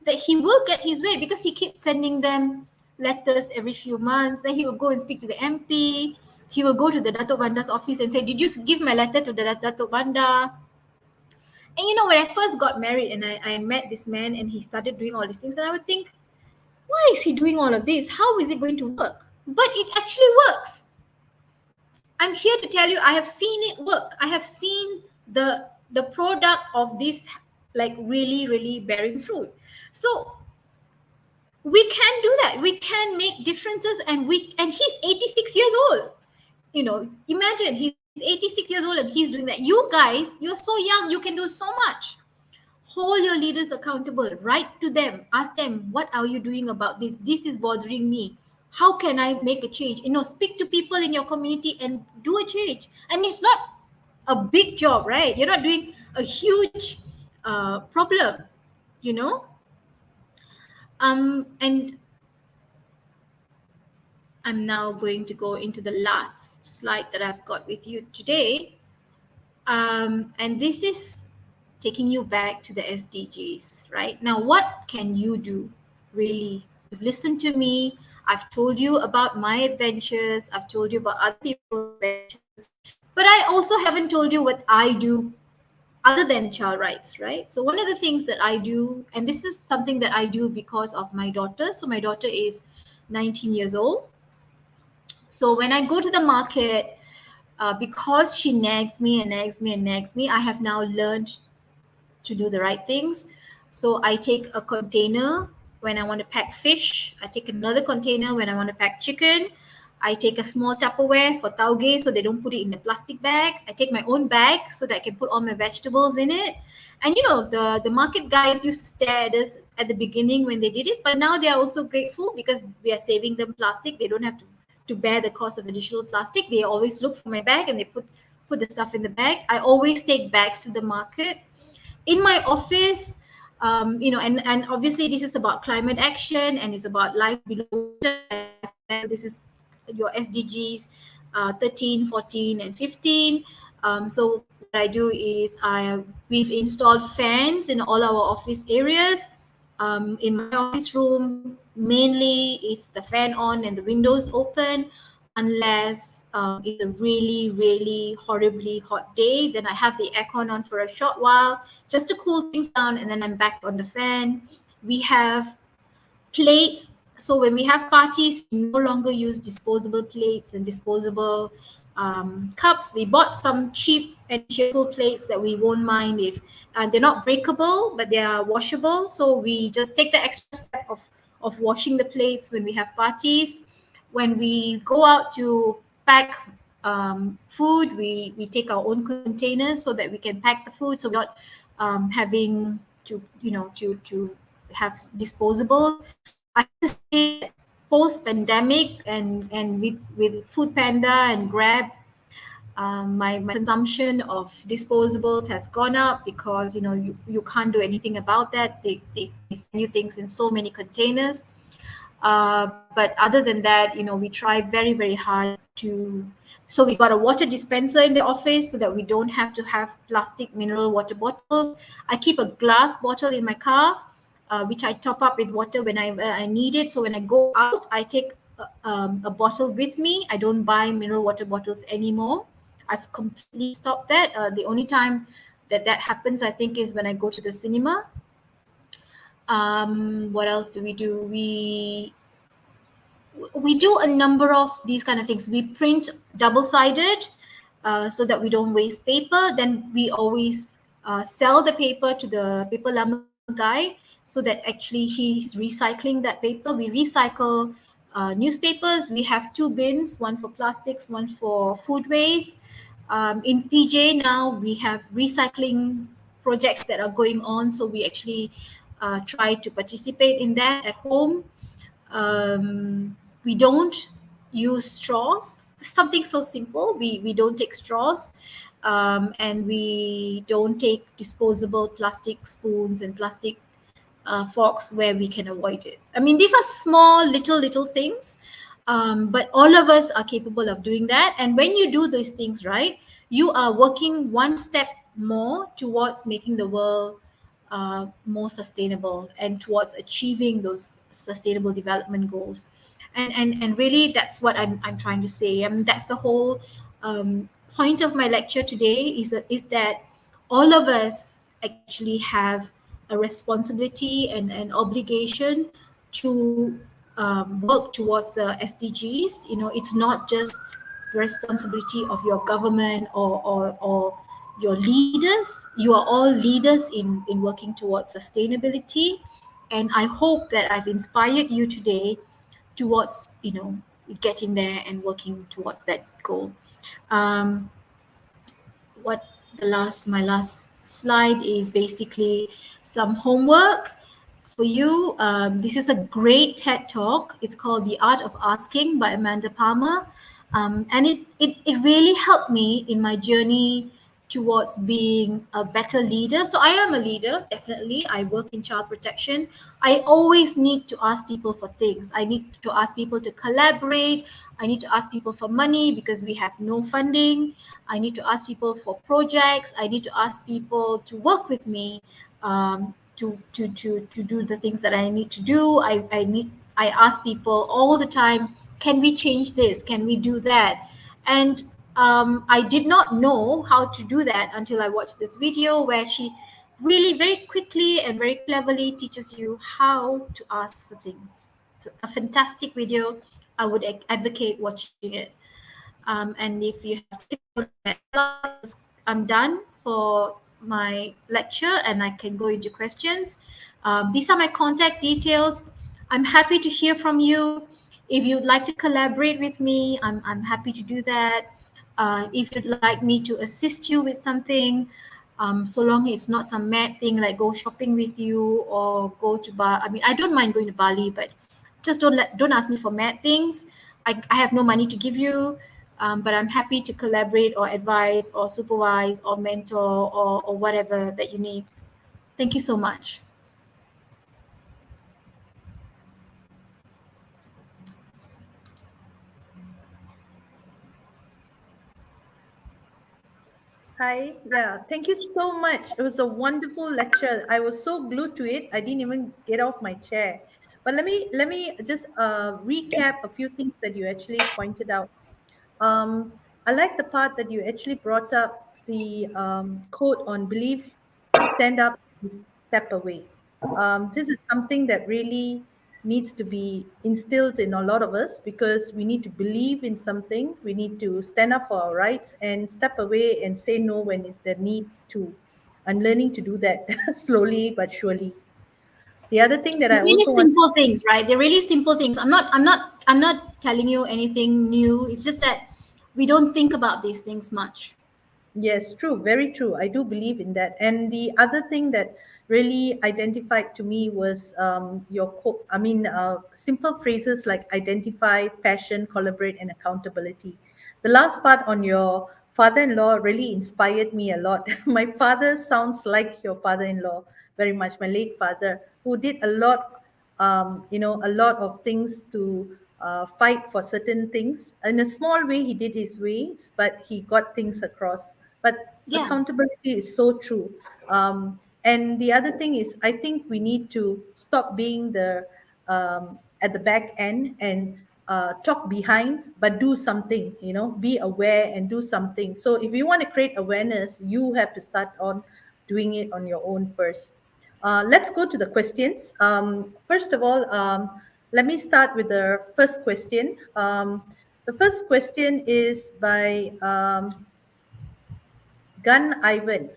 that he will get his way because he keeps sending them letters every few months. Then he will go and speak to the MP. He will go to the Datuk Bandar's office and say, did you give my letter to the Datuk Bandar? And when I first got married and I met this man and he started doing all these things, and I would think, why is he doing all of this? How is it going to work? But it actually works. I'm here to tell you, I have seen it work. I have seen the product of this really, really bearing fruit. So we can do that. We can make differences, and he's 86 years old. Imagine he's 86 years old and he's doing that. You guys, you're so young, you can do so much. Hold your leaders accountable. Write to them. Ask them, what are you doing about this? This is bothering me. How can I make a change? Speak to people in your community and do a change. And it's not a big job, right? You're not doing a huge problem, And I'm now going to go into the last slide that I've got with you today. And this is taking you back to the SDGs, right? Now, what can you do, really? You've listened to me. I've told you about my adventures. I've told you about other people's adventures. But I also haven't told you what I do. other than child rights, right? So one of the things that I do, and this is something that I do because of my daughter. So my daughter is 19 years old. So when I go to the market, because she nags me and nags me and nags me, I have now learned to do the right things. So I take a container when I want to pack fish. I take another container when I want to pack chicken. I take a small Tupperware for tauge so they don't put it in a plastic bag. I take my own bag so that I can put all my vegetables in it. And the market guys used to stare at us at the beginning when they did it, but now they are also grateful because we are saving them plastic. They don't have to bear the cost of additional plastic. They always look for my bag and they put the stuff in the bag. I always take bags to the market. In my office, and obviously this is about climate action and it's about life below water, life on land. So this is your SDGs 13, 14, and 15. So what I do is we've installed fans in all our office areas. In my office room, mainly it's the fan on and the windows open, unless it's a really, really horribly hot day. Then I have the aircon on for a short while just to cool things down, and then I'm back on the fan. We have plates. So when we have parties, we no longer use disposable plates and disposable cups. We bought some cheap and cheerful plates that we won't mind if they're not breakable, but they are washable. So we just take the extra step of washing the plates when we have parties. When we go out to pack food, we take our own containers so that we can pack the food, so we're not having to have disposables. I have to say that post pandemic and with Food Panda and Grab, my consumption of disposables has gone up because you can't do anything about that. They send you things in so many containers. But other than that, we try very, very hard to. So we got a water dispenser in the office so that we don't have to have plastic mineral water bottles. I keep a glass bottle in my car, which I top up with water when I need it. So when I go out, I take a bottle with me. I don't buy mineral water bottles anymore. I've completely stopped that. The only time that happens, I think, is when I go to the cinema. What else do we do? We do a number of these kind of things. We print double-sided so that we don't waste paper. Then we always sell the paper to the paper lama guy so that actually he's recycling that paper. We recycle newspapers. We have two bins, one for plastics, one for food waste. In PJ now, we have recycling projects that are going on. So we actually try to participate in that at home. We don't use straws. Something so simple. We don't take straws, and we don't take disposable plastic spoons and plastic forks where we can avoid it. I mean, these are small, little things, but all of us are capable of doing that. And when you do those things, right, you are working one step more towards making the world more sustainable and towards achieving those sustainable development goals. And really, that's what I'm trying to say. I mean, that's the whole point of my lecture today is that all of us actually have a responsibility and an obligation to work towards the SDGs. It's not just the responsibility of your government or your leaders. You are all leaders in working towards sustainability. And I hope that I've inspired you today towards getting there and working towards that goal. um, what my last slide is basically some homework for you. This is a great TED talk. It's called The Art of Asking by Amanda Palmer. And it really helped me in my journey towards being a better leader. So I am a leader, definitely. I work in child protection. I always need to ask people for things. I need to ask people to collaborate. I need to ask people for money because we have no funding. I need to ask people for projects. I need to ask people to work with me, to do the things that I need to do. I ask people all the time, can we change this? Can we do that? And I did not know how to do that until I watched this video where she really very quickly and very cleverly teaches you how to ask for things. It's a fantastic video. I would advocate watching it. And if you have taken note of that slide, I'm done for my lecture and I can go into questions. These are my contact details. I'm happy to hear from you. If you'd like to collaborate with me, I'm happy to do that. If you'd like me to assist you with something, so long it's not some mad thing like go shopping with you or go to Bali. I mean, I don't mind going to Bali, but just don't ask me for mad things. I have no money to give you, but I'm happy to collaborate or advise or supervise or mentor or whatever that you need. Thank you so much. Hi, yeah, thank you so much. It was a wonderful lecture. I was so glued to it, I didn't even get off my chair. But let me just recap a few things that you actually pointed out. I like the part that you actually brought up the quote on believe, stand up, and step away. This is something that really needs to be instilled in a lot of us because we need to believe in something. We need to stand up for our rights and step away and say no when the need to. I'm learning to do that slowly but surely. The other thing that They're I really also want, simple things, right? They're really simple things. I'm not telling you anything new. It's just that we don't think about these things much. yes, true, very true. I do believe in that. And the other thing that really identified to me was simple phrases like identify, passion, collaborate, and accountability. The last part on your father in law really inspired me a lot. My father sounds like your father in law very much, my late father, who did a lot, a lot of things to fight for certain things. In a small way, he did his ways, but he got things across. But Yeah. accountability is so true. And the other thing is, I think we need to stop being the at the back end and talk behind, but do something. Be aware and do something. So if you want to create awareness, you have to start on doing it on your own first. Let's go to the questions. First of all, let me start with the first question. The first question is by Gun Ivan.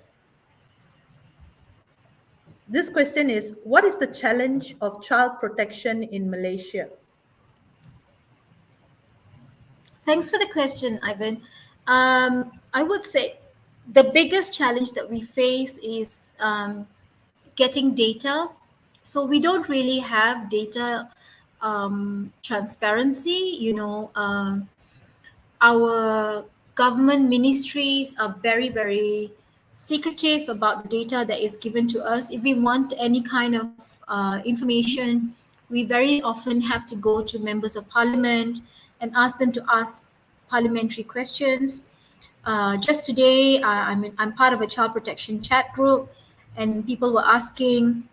This question is: what is the challenge of child protection in Malaysia? Thanks for the question, Ivan. I would say the biggest challenge that we face is getting data. So we don't really have data transparency. Our government ministries are very, very secretive about the data that is given to us. If we want any kind of information, we very often have to go to members of parliament and ask them to ask parliamentary questions. Just today, I'm part of a child protection chat group, and people were asking,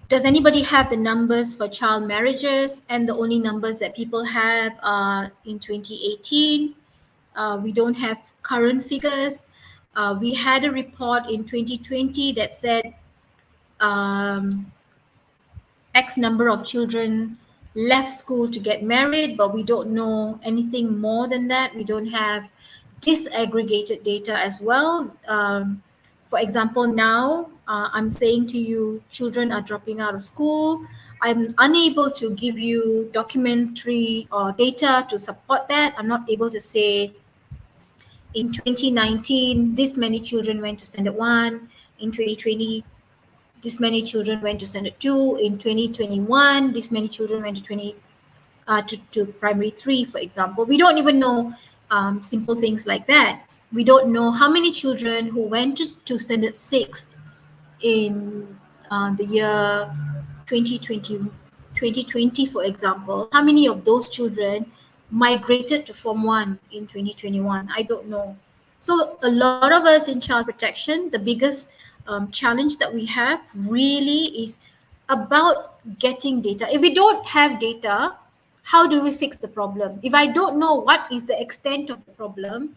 does anybody have the numbers for child marriages? And the only numbers that people have are in 2018. We don't have current figures. We had a report in 2020 that said um, X number of children left school to get married, but we don't know anything more than that. We don't have disaggregated data as well. For example, now I'm saying to you, children are dropping out of school. I'm unable to give you documentary or data to support that. I'm not able to say in 2019, this many children went to standard one. In 2020, this many children went to standard two. In 2021, this many children went to to primary three, for example. We don't even know simple things like that. We don't know how many children who went to standard six in the year 2020, 2020, for example, how many of those children migrated to Form 1 in 2021? I don't know. So, a lot of us in child protection, the biggest challenge that we have really is about getting data. If we don't have data, how do we fix the problem? If I don't know what is the extent of the problem,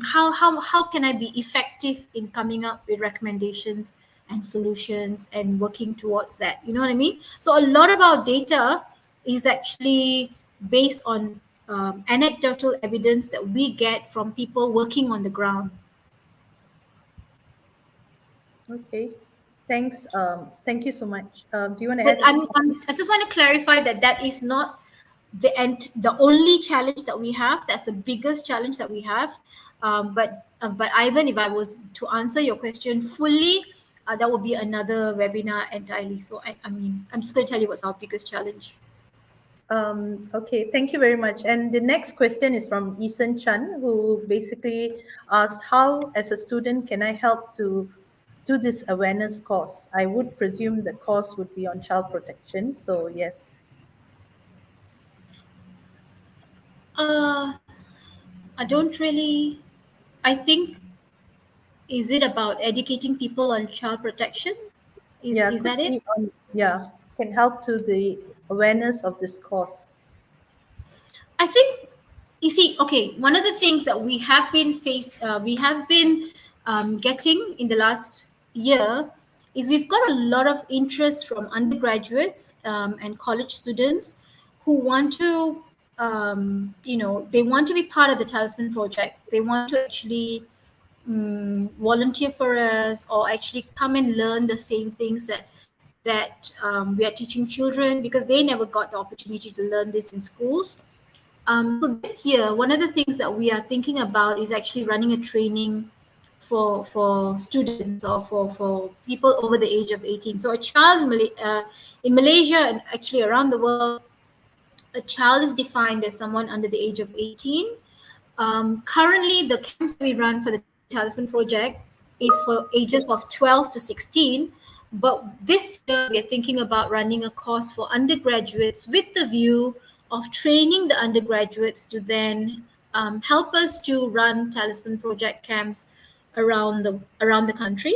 how can I be effective in coming up with recommendations and solutions and working towards that? You know what I mean? So a lot of our data is actually based on anecdotal evidence that we get from people working on the ground. Okay. Thanks. Thank you so much. Do you want to But add? I just want to clarify that that is not the only challenge that we have. That's the biggest challenge that we have. But Ivan, if I was to answer your question fully, that would be another webinar entirely. So I mean, I'm just going to tell you what's our biggest challenge. Okay, thank you very much. And the next question is from Eason Chan, who basically asked, how, as a student, can I help to do this awareness course? I would presume the course would be on child protection. So, yes. Uh, I don't really. I think, is it about educating people on child protection? Yeah, Is could that it? be on, yeah, can help to the awareness of this course. I think, you see, okay, one of the things that we have been getting in the last year is we've got a lot of interest from undergraduates and college students who want to, they want to be part of the Talisman project. They want to actually volunteer for us or actually come and learn the same things that we are teaching children, because they never got the opportunity to learn this in schools. So this year, one of the things that we are thinking about is actually running a training for students or for people over the age of 18. So a child in Malaysia and actually around the world, a child is defined as someone under the age of 18. Currently, the camps that we run for the Talisman Project is for ages of 12 to 16. But this year, we are thinking about running a course for undergraduates with the view of training the undergraduates to then help us to run Talisman Project camps around the country.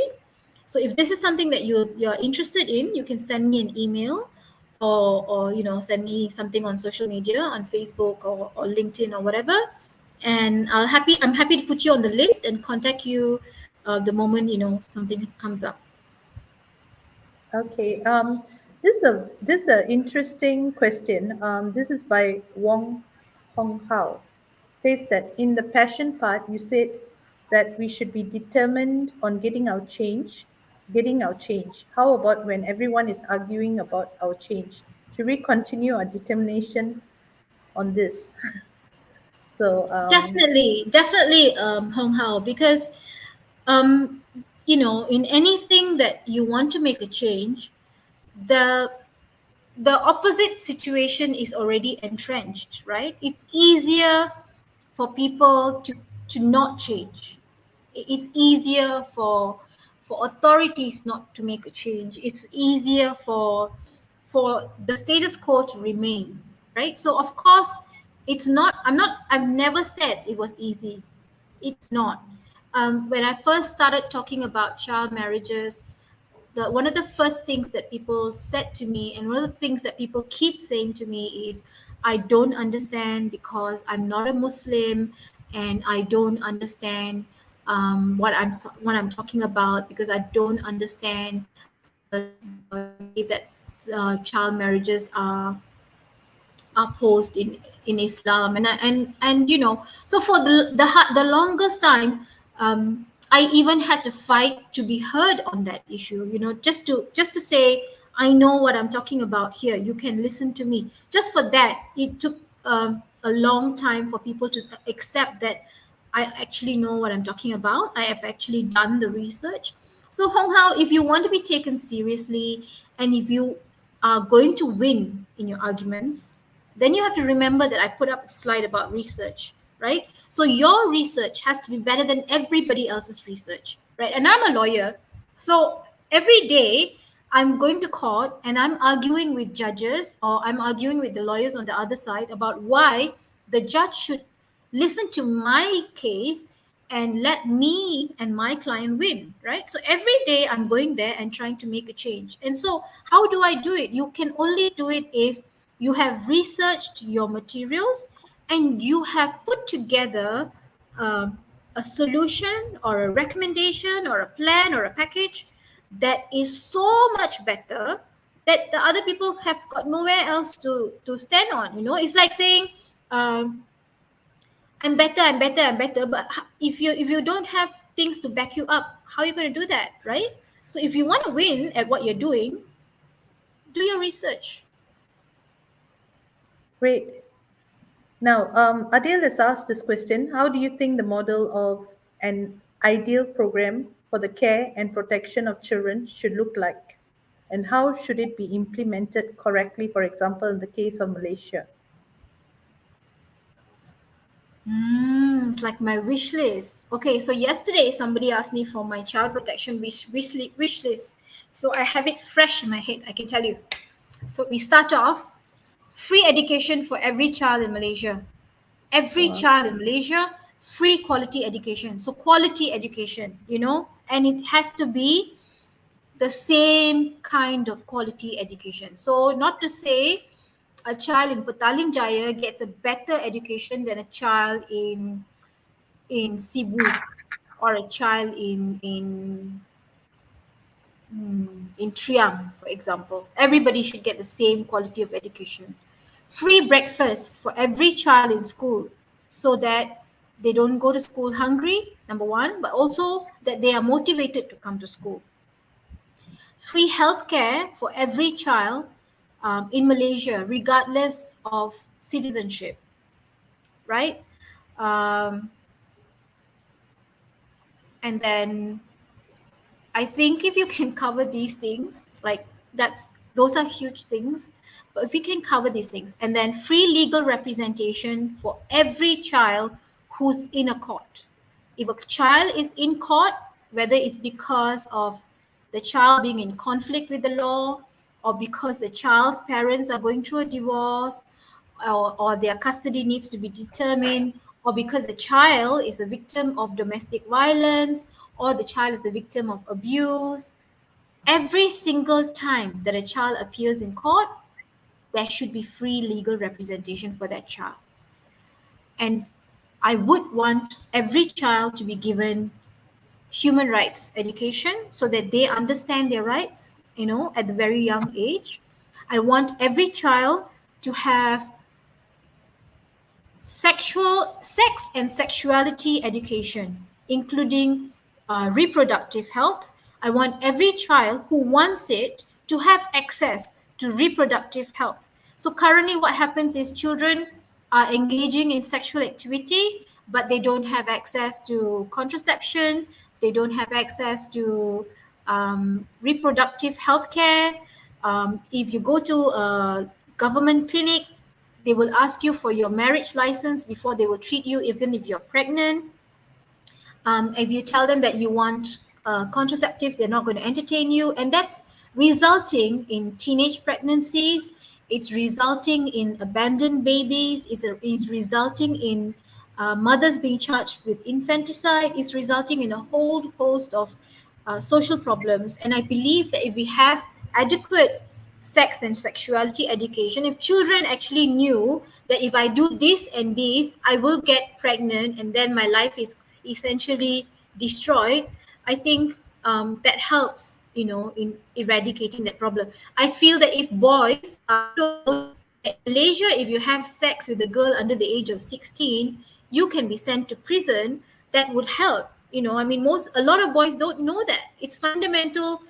So if this is something that you're interested in, you can send me an email, or send me something on social media, on Facebook or LinkedIn or whatever, and I'm happy to put you on the list and contact you the moment something comes up. Okay. This is a interesting question. This is by Wong Hong Hao. Says that in the passion part, you said that we should be determined on getting our change. How about when everyone is arguing about our change? Should we continue our determination on this? So, Definitely, Hong Hao, because um, in anything that you want to make a change, the the opposite situation is already entrenched, right? It's easier for people to not change. It's easier for authorities not to make a change. It's easier for the status quo to remain, right? So of course, I've never said it was easy. It's not. When I first started talking about child marriages, one of the first things that people said to me, and one of the things that people keep saying to me is, I don't understand because I'm not a Muslim, and I don't understand what I'm talking about, because I don't understand the way that child marriages are posed in Islam, and so for the longest time, I even had to fight to be heard on that issue. Just to say, I know what I'm talking about here. You can listen to me. Just for that, it took a long time for people to accept that I actually know what I'm talking about. I have actually done the research. So Hong Hao, if you want to be taken seriously, and if you are going to win in your arguments, then you have to remember that I put up a slide about research, right? So your research has to be better than everybody else's research, right? And I'm a lawyer. So every day I'm going to court and I'm arguing with judges, or I'm arguing with the lawyers on the other side about why the judge should listen to my case and let me and my client win, right? So every day I'm going there and trying to make a change. And so how do I do it? You can only do it if you have researched your materials, and you have put together um, a solution or a recommendation or a plan or a package that is so much better that the other people have got nowhere else to stand on. It's like saying, um, I'm better, I'm better, I'm better. But if you don't have things to back you up, how are you going to do that, right? So if you want to win at what you're doing, do your research. Great. Now, Adele has asked this question: how do you think the model of an ideal program for the care and protection of children should look like? And how should it be implemented correctly, for example, in the case of Malaysia? It's like my wish list. Okay, so yesterday somebody asked me for my child protection wish list. So I have it fresh in my head, I can tell you. So we start off: free education for every child in Malaysia. Every Wow. child in Malaysia, free quality education. So quality education, and it has to be the same kind of quality education. So not to say a child in Petaling Jaya gets a better education than a child in Cebu, or a child in Triang, for example. Everybody should get the same quality of education. Free breakfast for every child in school, so that they don't go to school hungry, number one, but also that they are motivated to come to school. Free healthcare for every child in Malaysia, regardless of citizenship, right? Um, and then I think if you can cover these things, like those are huge things. But if you can cover these things, and then free legal representation for every child who's in a court. If a child is in court, whether it's because of the child being in conflict with the law, or because the child's parents are going through a divorce, or their custody needs to be determined, or because the child is a victim of domestic violence, or the child is a victim of abuse, every single time that a child appears in court, there should be free legal representation for that child. And I would want every child to be given human rights education, so that they understand their rights, at the very young age. I want every child to have sex and sexuality education, including reproductive health. I want every child who wants it to have access to reproductive health. So currently what happens is children are engaging in sexual activity, but they don't have access to contraception, they don't have access to reproductive health care. If you go to a government clinic, they will ask you for your marriage license before they will treat you, even if you're pregnant. If you tell them that you want contraceptive, they're not going to entertain you. And that's resulting in teenage pregnancies. It's resulting in abandoned babies. It's resulting in mothers being charged with infanticide. It's resulting in a whole host of social problems. And I believe that if we have adequate sex and sexuality education, if children actually knew that if I do this and this, I will get pregnant and then my life is essentially destroyed, I think that helps, in eradicating that problem. I feel that if boys are told that in Malaysia, if you have sex with a girl under the age of 16, you can be sent to prison, that would help. I mean, a lot of boys don't know that. It's fundamental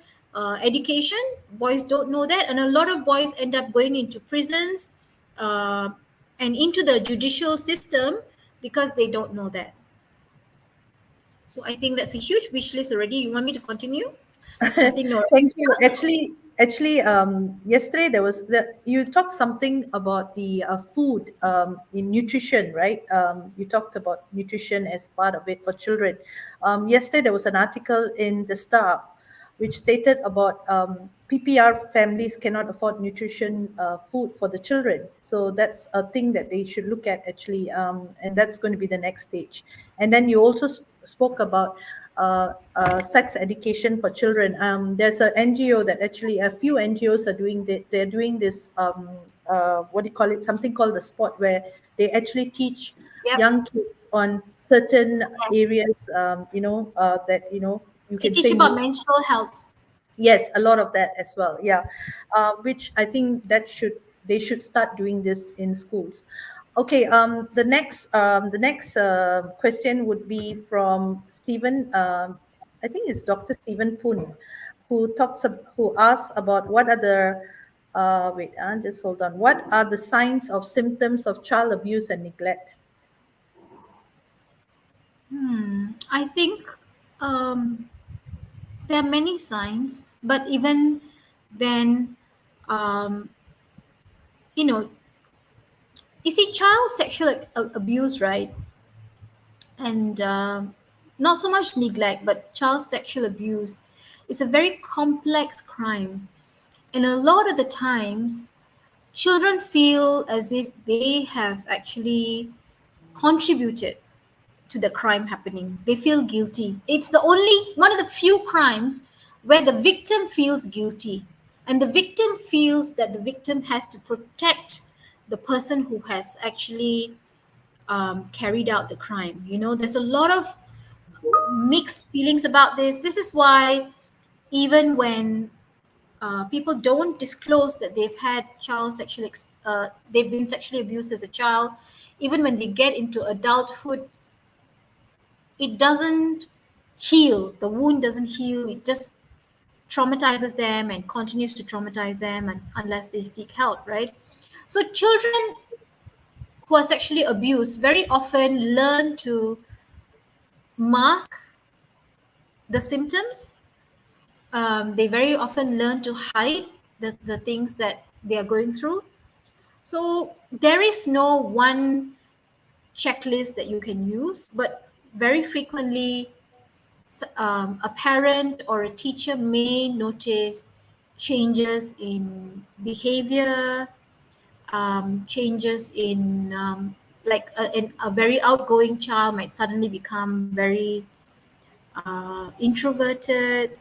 education. Boys don't know that, and a lot of boys end up going into prisons uh, and into the judicial system because they don't know that. So I think that's a huge wish list already. You want me to continue? I think no. Thank you. Yesterday you talked something about the food in nutrition, right? You talked about nutrition as part of it for children. Yesterday there was an article in the Star which stated about PPR families cannot afford nutrition food for the children. So that's a thing that they should look at actually, and that's going to be the next stage. And then you also spoke about sex education for children. There's an NGO that actually a few NGOs are doing that. They're doing this what do you call it, something called the spot, where they actually teach Yep. young kids on certain Yes. areas, that you They can teach say about menstrual health. yes, a lot of that as well. Yeah, which I think that they should start doing this in schools. Okay. The next question would be from Stephen. I think it's Dr. Stephen Poon, who asks about what are the wait, just hold on. What are the signs of symptoms of child abuse and neglect? I think um, there are many signs, but even then, um, you know, you see, child sexual abuse, right? And not so much neglect, but child sexual abuse is a very complex crime. And a lot of the times, children feel as if they have actually contributed to the crime happening. They feel guilty. It's the only one of the few crimes where the victim feels guilty. And the victim feels that the victim has to protect the person who has actually carried out the crime. You know, there's a lot of mixed feelings about this. This is why even when people don't disclose that they've had they've been sexually abused as a child, even when they get into adulthood, it doesn't heal. The wound doesn't heal. It just traumatizes them and continues to traumatize them, and unless they seek help, right? So children who are sexually abused very often learn to mask the symptoms. They very often learn to hide the things that they are going through. So there is no one checklist that you can use, but very frequently, a parent or a teacher may notice changes in behavior, changes in a very outgoing child might suddenly become very introverted.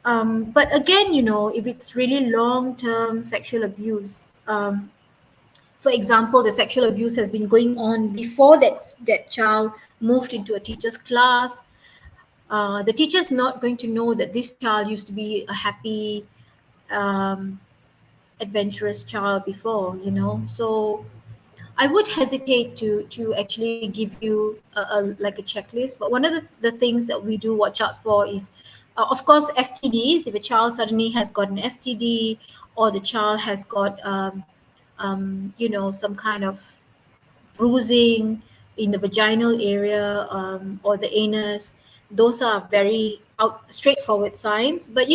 But again, if it's really long term sexual abuse, for example, the sexual abuse has been going on before that child moved into a teacher's class. The teacher's not going to know that this child used to be a happy, um, adventurous child before, So I would hesitate to actually give you like a checklist. But one of the things that we do watch out for is, of course, STDs. If a child suddenly has got an STD, or the child has got, some kind of bruising in the vaginal area, or the anus, those are very straightforward signs. But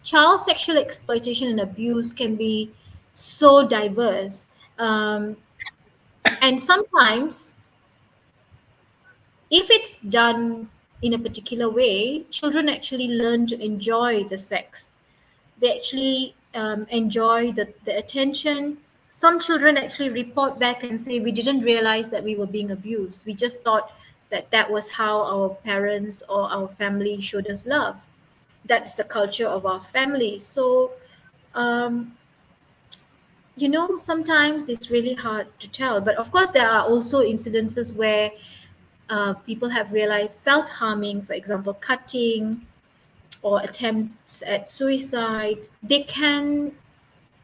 child sexual exploitation and abuse can be so diverse. And sometimes, if it's done in a particular way, children actually learn to enjoy the sex. They actually enjoy the attention. Some children actually report back and say, we didn't realize that we were being abused. We just thought that that was how our parents or our family showed us love. That's the culture of our family. So, um, sometimes it's really hard to tell. But of course, there are also incidences where people have realized self harming, for example, cutting or attempts at suicide. They can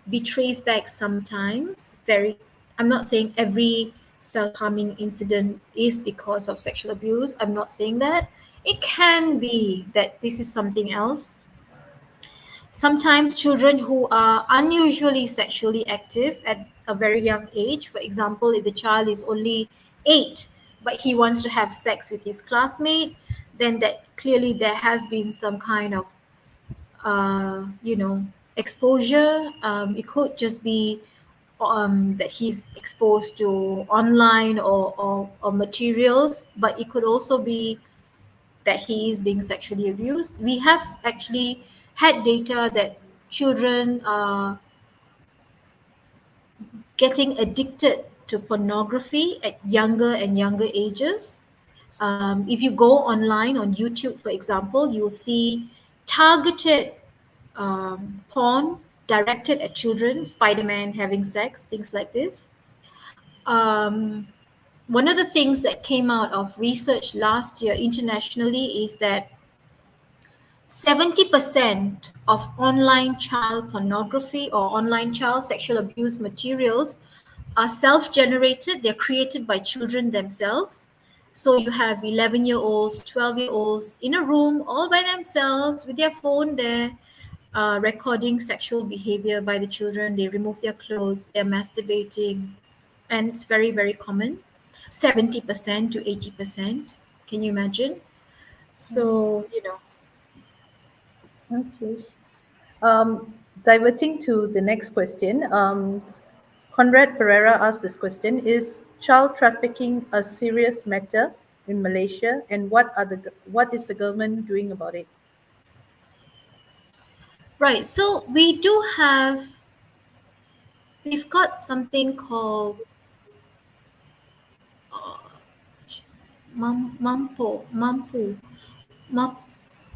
be traced back sometimes. I'm not saying every self harming incident is because of sexual abuse. I'm not saying that. It can be that this is something else. Sometimes children who are unusually sexually active at a very young age, for example, if the child is only 8 but he wants to have sex with his classmate, then that clearly there has been some kind of exposure. It could just be that he's exposed to online or materials, but it could also be that he is being sexually abused. We have actually had data that children are getting addicted to pornography at younger and younger ages. If you go online on YouTube, for example, you'll see targeted porn directed at children, Spider-Man having sex, things like this. Um, One of the things that came out of research last year internationally is that 70% of online child pornography or online child sexual abuse materials are self generated, they're created by children themselves. So you have 11-year-olds, 12-year-olds in a room all by themselves with their phone there, recording sexual behavior by the children. They remove their clothes, they're masturbating, and it's very, very common. 70% to 80%. Can you imagine? Mm, So, you know, okay. Diverting to the next question, Conrad Pereira asked this question: is child trafficking a serious matter in Malaysia, and what is the government doing about it? right. So we do have, we've got something called uh, Mampo,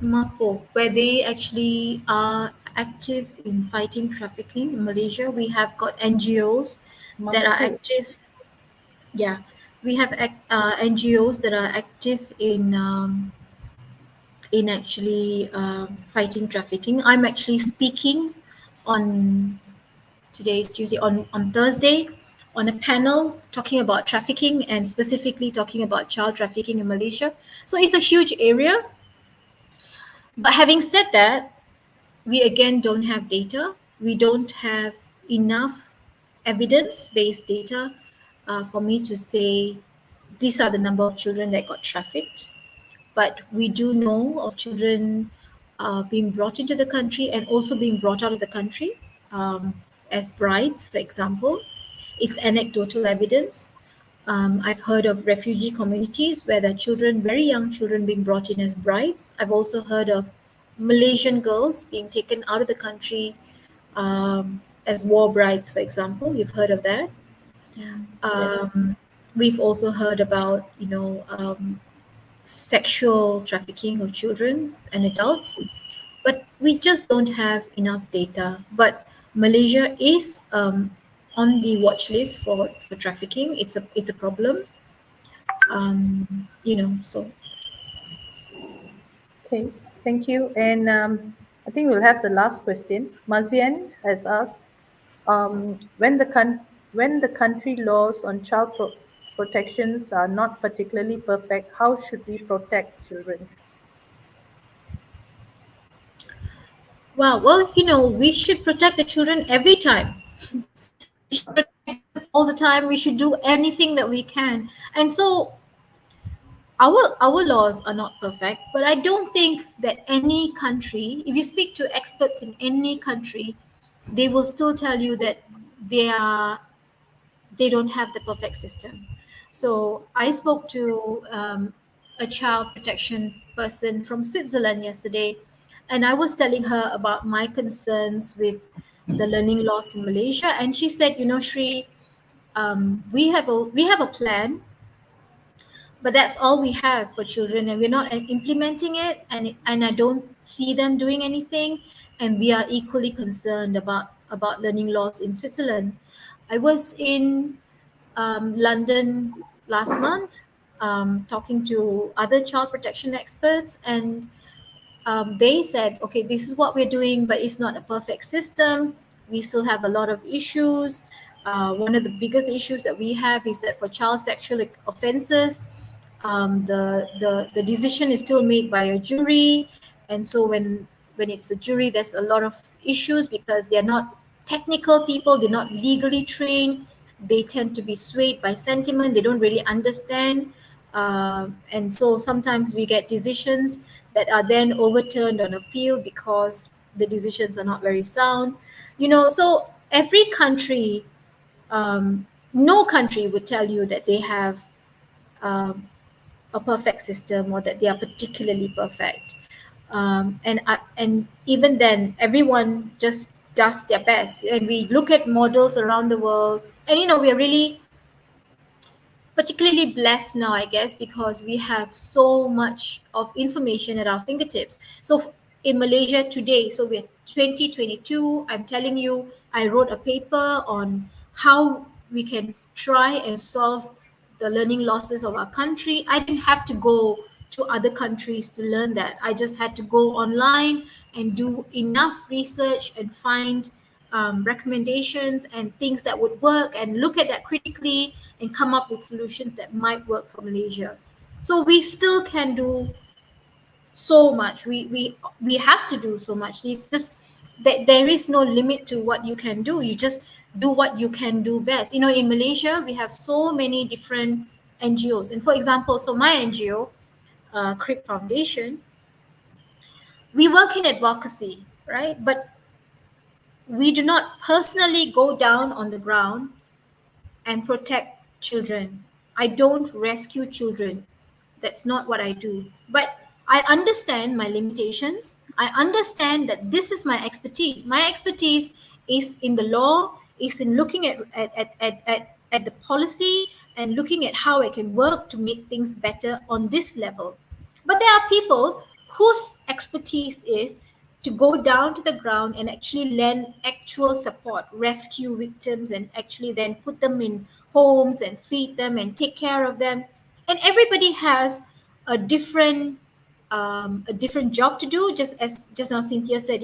Mapo, where they actually are active in fighting trafficking in Malaysia. We have got NGOs that are Mampu. active. Yeah, we have NGOs that are active in actually fighting trafficking. I'm actually speaking on today is Tuesday on Thursday on a panel talking about trafficking and specifically talking about child trafficking in Malaysia. So it's a huge area. But having said that, we again don't have data. We don't have enough evidence based data for me to say these are the number of children that got trafficked. But we do know of children being brought into the country and also being brought out of the country um, as brides, for example. It's anecdotal evidence. I've heard of refugee communities where the children, very young children, being brought in as brides. I've also heard of Malaysian girls being taken out of the country as war brides, for example. You've heard of that. Mm, yes. Um, we've also heard about, sexual trafficking of children and adults, but we just don't have enough data. But Malaysia is on the watch list for trafficking. It's a problem. So Okay, thank you. And I think we'll have the last question. Mazian has asked, when the country laws on protections are not particularly perfect, how should we protect children? wow, well, we should protect the children every time. We should protect them all the time. We should do anything that we can. And so our laws are not perfect, but I don't think that any country, if you speak to experts in any country, they will still tell you that they are they don't have the perfect system. So I spoke to a child protection person from Switzerland yesterday, and I was telling her about my concerns with the learning loss in Malaysia, and she said, Shri, we have a plan, but that's all we have for children, and we're not implementing it, and I don't see them doing anything, and we are equally concerned about learning loss in Switzerland. I was in London last month, talking to other child protection experts, and they said, okay, this is what we're doing, but it's not a perfect system. We still have a lot of issues. One of the biggest issues that we have is that for child sexual offenses, the decision is still made by a jury, and so when it's a jury, there's a lot of issues because they're not technical people, they're not legally trained, they tend to be swayed by sentiment, they don't really understand, and so sometimes we get decisions that are then overturned on appeal because the decisions are not very sound. So every country, no country would tell you that they have um, a perfect system or that they are particularly perfect. And even then, everyone just does their best. And we look at models around the world, and we're really particularly blessed now, I guess, because we have so much of information at our fingertips. So in Malaysia today. So we're 2022. I'm telling you, I wrote a paper on how we can try and solve the learning losses of our country. I didn't have to go to other countries to learn that. I just had to go online and do enough research and find recommendations and things that would work and look at that critically and come up with solutions that might work for Malaysia. So we still can do so much. We have to do so much. It's just that there is no limit to what you can do. You just do what you can do best. In Malaysia we have so many different NGOs, and for example, so my NGO, Creek Foundation, we work in advocacy, right? But we do not personally go down on the ground and protect children. I don't rescue children. That's not what I do. But I understand my limitations. I understand that this is my expertise. My expertise is in the law, is in looking at the policy and looking at how I can work to make things better on this level. But there are people whose expertise is to go down to the ground and actually lend actual support, rescue victims, and actually then put them in homes and feed them and take care of them. And everybody has a different job to do. Just as just now Cynthia said,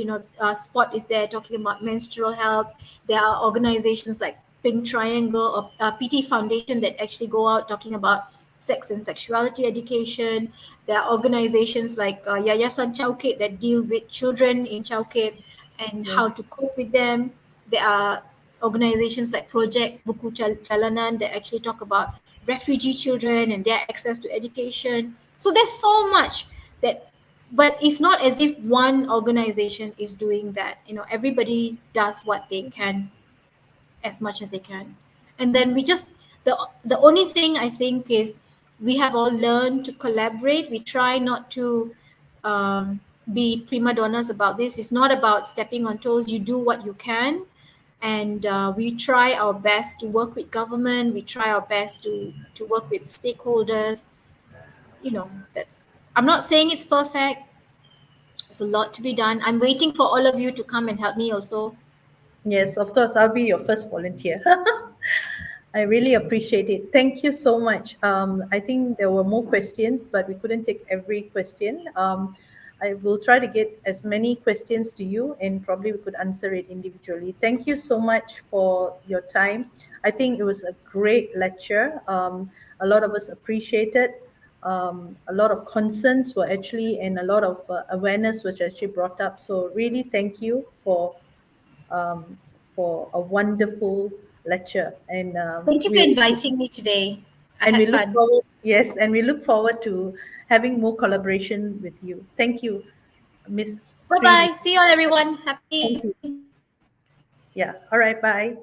Spot is there talking about menstrual health. There are organizations like Pink Triangle or PT Foundation that actually go out talking about sex and sexuality education. There are organizations like Yayasan Chowkit that deal with children in Chowkit and Yes. how to cope with them. There are organizations like Project Buku Jalanan that actually talk about refugee children and their access to education. So there's so much that, but it's not as if one organization is doing that. Everybody does what they can as much as they can. And then we just, the only thing I think is we have all learned to collaborate. We try not to be prima donnas about this. It's not about stepping on toes. You do what you can, and we try our best to work with government. We try our best to work with stakeholders. That's, I'm not saying it's perfect. There's a lot to be done. I'm waiting for all of you to come and help me also. Yes, of course, I'll be your first volunteer. I really appreciate it. Thank you so much. I think there were more questions, but we couldn't take every question. I will try to get as many questions to you, and probably we could answer it individually. Thank you so much for your time. I think it was a great lecture. A lot of us appreciated. A lot of concerns were actually, and a lot of awareness was actually brought up. So really, thank you um, for a wonderful lecture, and Thank you for we inviting me today. I and we had look fun. forward, yes, and we look forward to having more collaboration with you. Thank you, Miss Bye Sri. bye. See you all, everyone. Happy Thank you. evening. Yeah. All right. Bye.